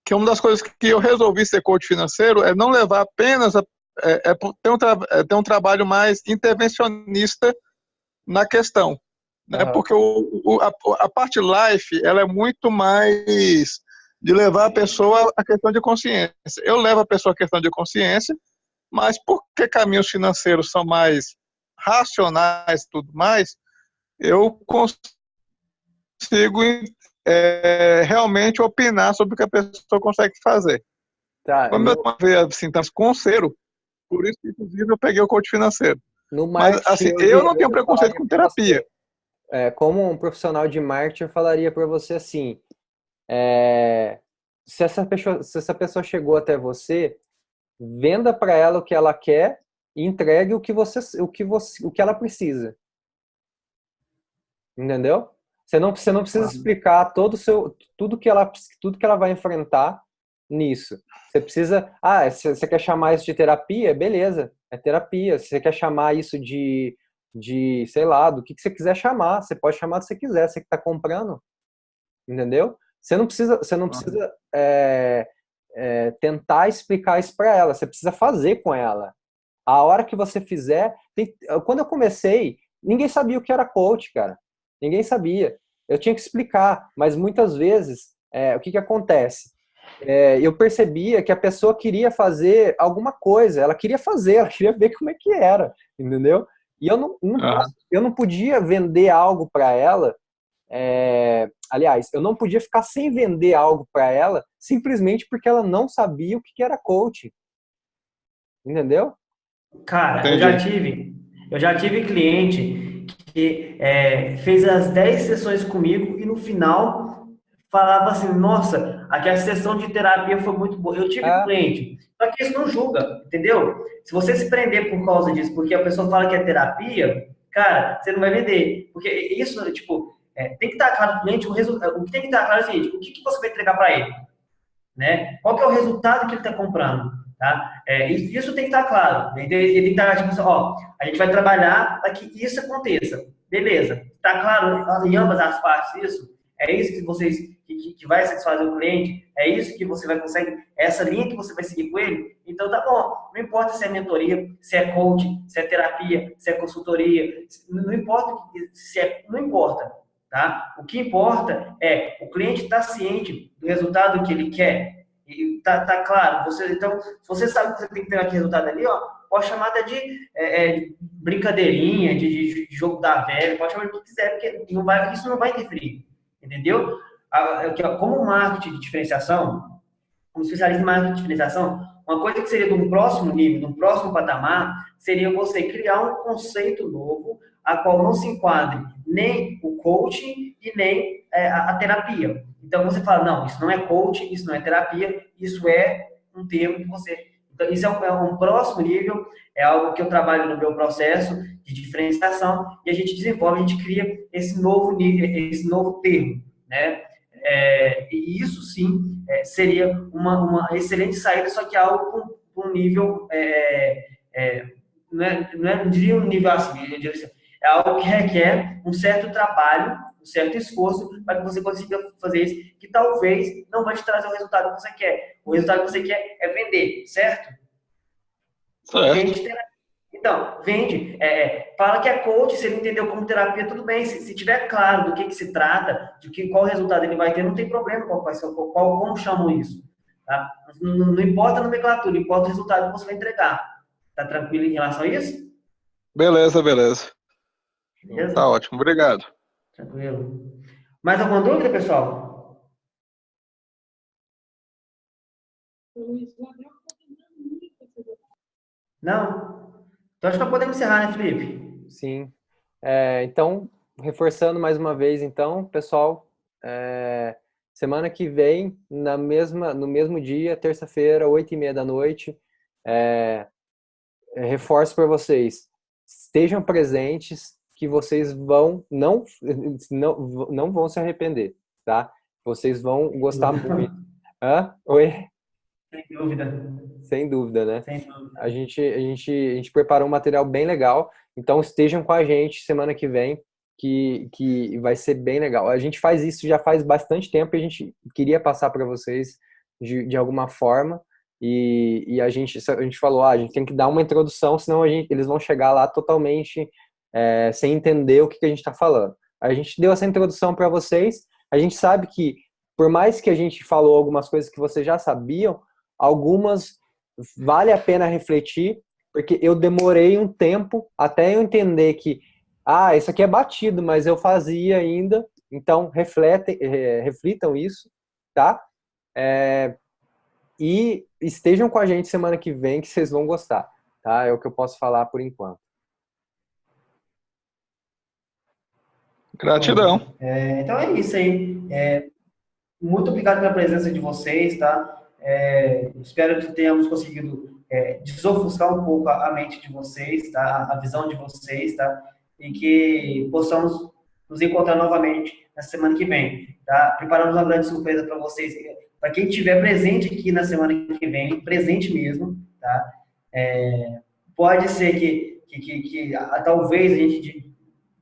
que uma das coisas que eu resolvi ser coach financeiro é não levar apenas ter um trabalho mais intervencionista na questão, né? Aham. Porque a parte life ela é muito mais de levar a pessoa à questão de consciência. Eu levo a pessoa à questão de consciência, mas porque caminhos financeiros são mais racionais e tudo mais, eu consigo realmente opinar sobre o que a pessoa consegue fazer. Tá, Como eu uma vez assim, tá, conselho, por isso que inclusive eu peguei o coach financeiro. no Mas marketing assim, eu não tenho eu preconceito falaria com para terapia. você, como um profissional de marketing, eu falaria para você assim, é, se essa pessoa chegou até você, venda para ela o que ela quer e entregue o que ela precisa. Entendeu? Você não precisa explicar tudo que ela vai enfrentar nisso. Você precisa, se você quer chamar isso de terapia, beleza, é terapia. Se você quer chamar isso sei lá, do que você quiser chamar, você pode chamar do que você quiser, você que está comprando, entendeu? Você não precisa tentar explicar isso para ela, você precisa fazer com ela. A hora que você fizer, quando eu comecei, ninguém sabia o que era coach, cara. Ninguém sabia. Eu tinha que explicar, mas muitas vezes, o que acontece? Eu percebia que a pessoa queria fazer alguma coisa, ela queria fazer, ela queria ver como é que era, entendeu? E eu não podia vender algo para ela. Aliás, eu não podia ficar sem vender algo para ela simplesmente porque ela não sabia o que era coach, entendeu? Cara, Entendi. eu já tive cliente que fez as 10 sessões comigo e no final falava assim, nossa, aquela sessão de terapia foi muito boa. Eu tive Ah, cliente, só que isso não julga, entendeu? Se você se prender por causa disso, porque a pessoa fala que é terapia, cara, você não vai vender. Porque isso, tipo, tem que estar claro pro cliente, o que tem que estar claro é o seguinte, o que você vai entregar para ele? Né? Qual que é o resultado que ele está comprando? Tá? Isso tem que estar claro. Né? Ele tem que estar tipo assim, ó, a gente vai trabalhar para que isso aconteça. Beleza. Está claro em ambas as partes isso? É isso que vocês que vai satisfazer o cliente? É isso que você vai conseguir? É essa linha que você vai seguir com ele? Então tá bom. Não importa se é mentoria, se é coaching, se é terapia, se é consultoria, não importa não importa. Tá? O que importa é o cliente estar ciente do resultado que ele quer. E tá claro. Então, se você sabe que você tem que ter aquele resultado ali, ó, pode chamar até de brincadeirinha, de jogo da velha, pode chamar de que quiser, porque isso não vai interferir. Entendeu? Como marketing de diferenciação, como especialista em marketing de diferenciação, uma coisa que seria de um próximo nível, de um próximo patamar, seria você criar um conceito novo, a qual não se enquadre nem o coaching e nem a terapia. Então você fala, não, isso não é coaching, isso não é terapia, isso é um termo que você. Então, isso é um próximo nível, é algo que eu trabalho no meu processo de diferenciação e a gente desenvolve, a gente cria esse novo nível, esse novo termo, né? E isso sim seria uma excelente saída, só que algo com um nível, não diria um nível assim, eu diria assim, é algo que requer um certo trabalho, um certo esforço para que você consiga fazer isso, que talvez não vai te trazer o resultado que você quer. O resultado que você quer é vender, certo? Certo. Então, vende. Fala que é coach, se ele entendeu como terapia, tudo bem. Se tiver claro do que se trata, qual resultado ele vai ter, não tem problema como chamam isso. Tá? Não importa a nomenclatura, importa o resultado que você vai entregar. Tá tranquilo em relação a isso? Beleza, beleza. Tá Beleza? ótimo, obrigado. Tranquilo. Mais alguma dúvida, pessoal? Não? Então acho que nós podemos encerrar, né, Felipe? Sim. Então, reforçando mais uma vez, então, pessoal, semana que vem, no mesmo dia, terça-feira, 8h30 da noite, reforço para vocês, estejam presentes, que vocês não vão se arrepender, tá? Vocês vão gostar muito. Hã? Oi? Sem dúvida. Sem dúvida, né? Sem dúvida. A gente preparou um material bem legal, então estejam com a gente semana que vem, que vai ser bem legal. A gente faz isso já faz bastante tempo e a gente queria passar para vocês de alguma forma, e a gente falou, a gente tem que dar uma introdução, senão eles vão chegar lá totalmente sem entender o que a gente está falando. A gente deu essa introdução para vocês, a gente sabe que, por mais que a gente falou algumas coisas que vocês já sabiam, algumas vale a pena refletir, porque eu demorei um tempo até eu entender que, isso aqui é batido, mas eu fazia ainda, então reflitam isso, tá? E estejam com a gente semana que vem, que vocês vão gostar, tá? É o que eu posso falar por enquanto. Gratidão. Então é isso aí. Muito obrigado pela presença de vocês, tá? Espero que tenhamos conseguido desofuscar um pouco a mente de vocês, tá? A visão de vocês, tá? E que possamos nos encontrar novamente na semana que vem, tá? Preparamos uma grande surpresa para vocês, para quem estiver presente aqui na semana que vem, presente mesmo, tá? Pode ser que talvez a gente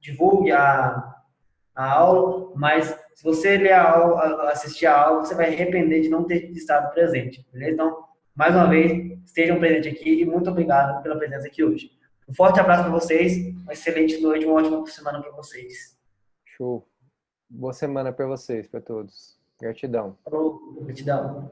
divulgue a aula, mas se você ler a aula, assistir a aula, você vai arrepender de não ter estado presente, beleza? Então, mais uma vez, estejam presentes aqui e muito obrigado pela presença aqui hoje. Um forte abraço para vocês, uma excelente noite, uma ótima semana para vocês. Show. Boa semana para vocês, para todos. Gratidão. Falou, gratidão.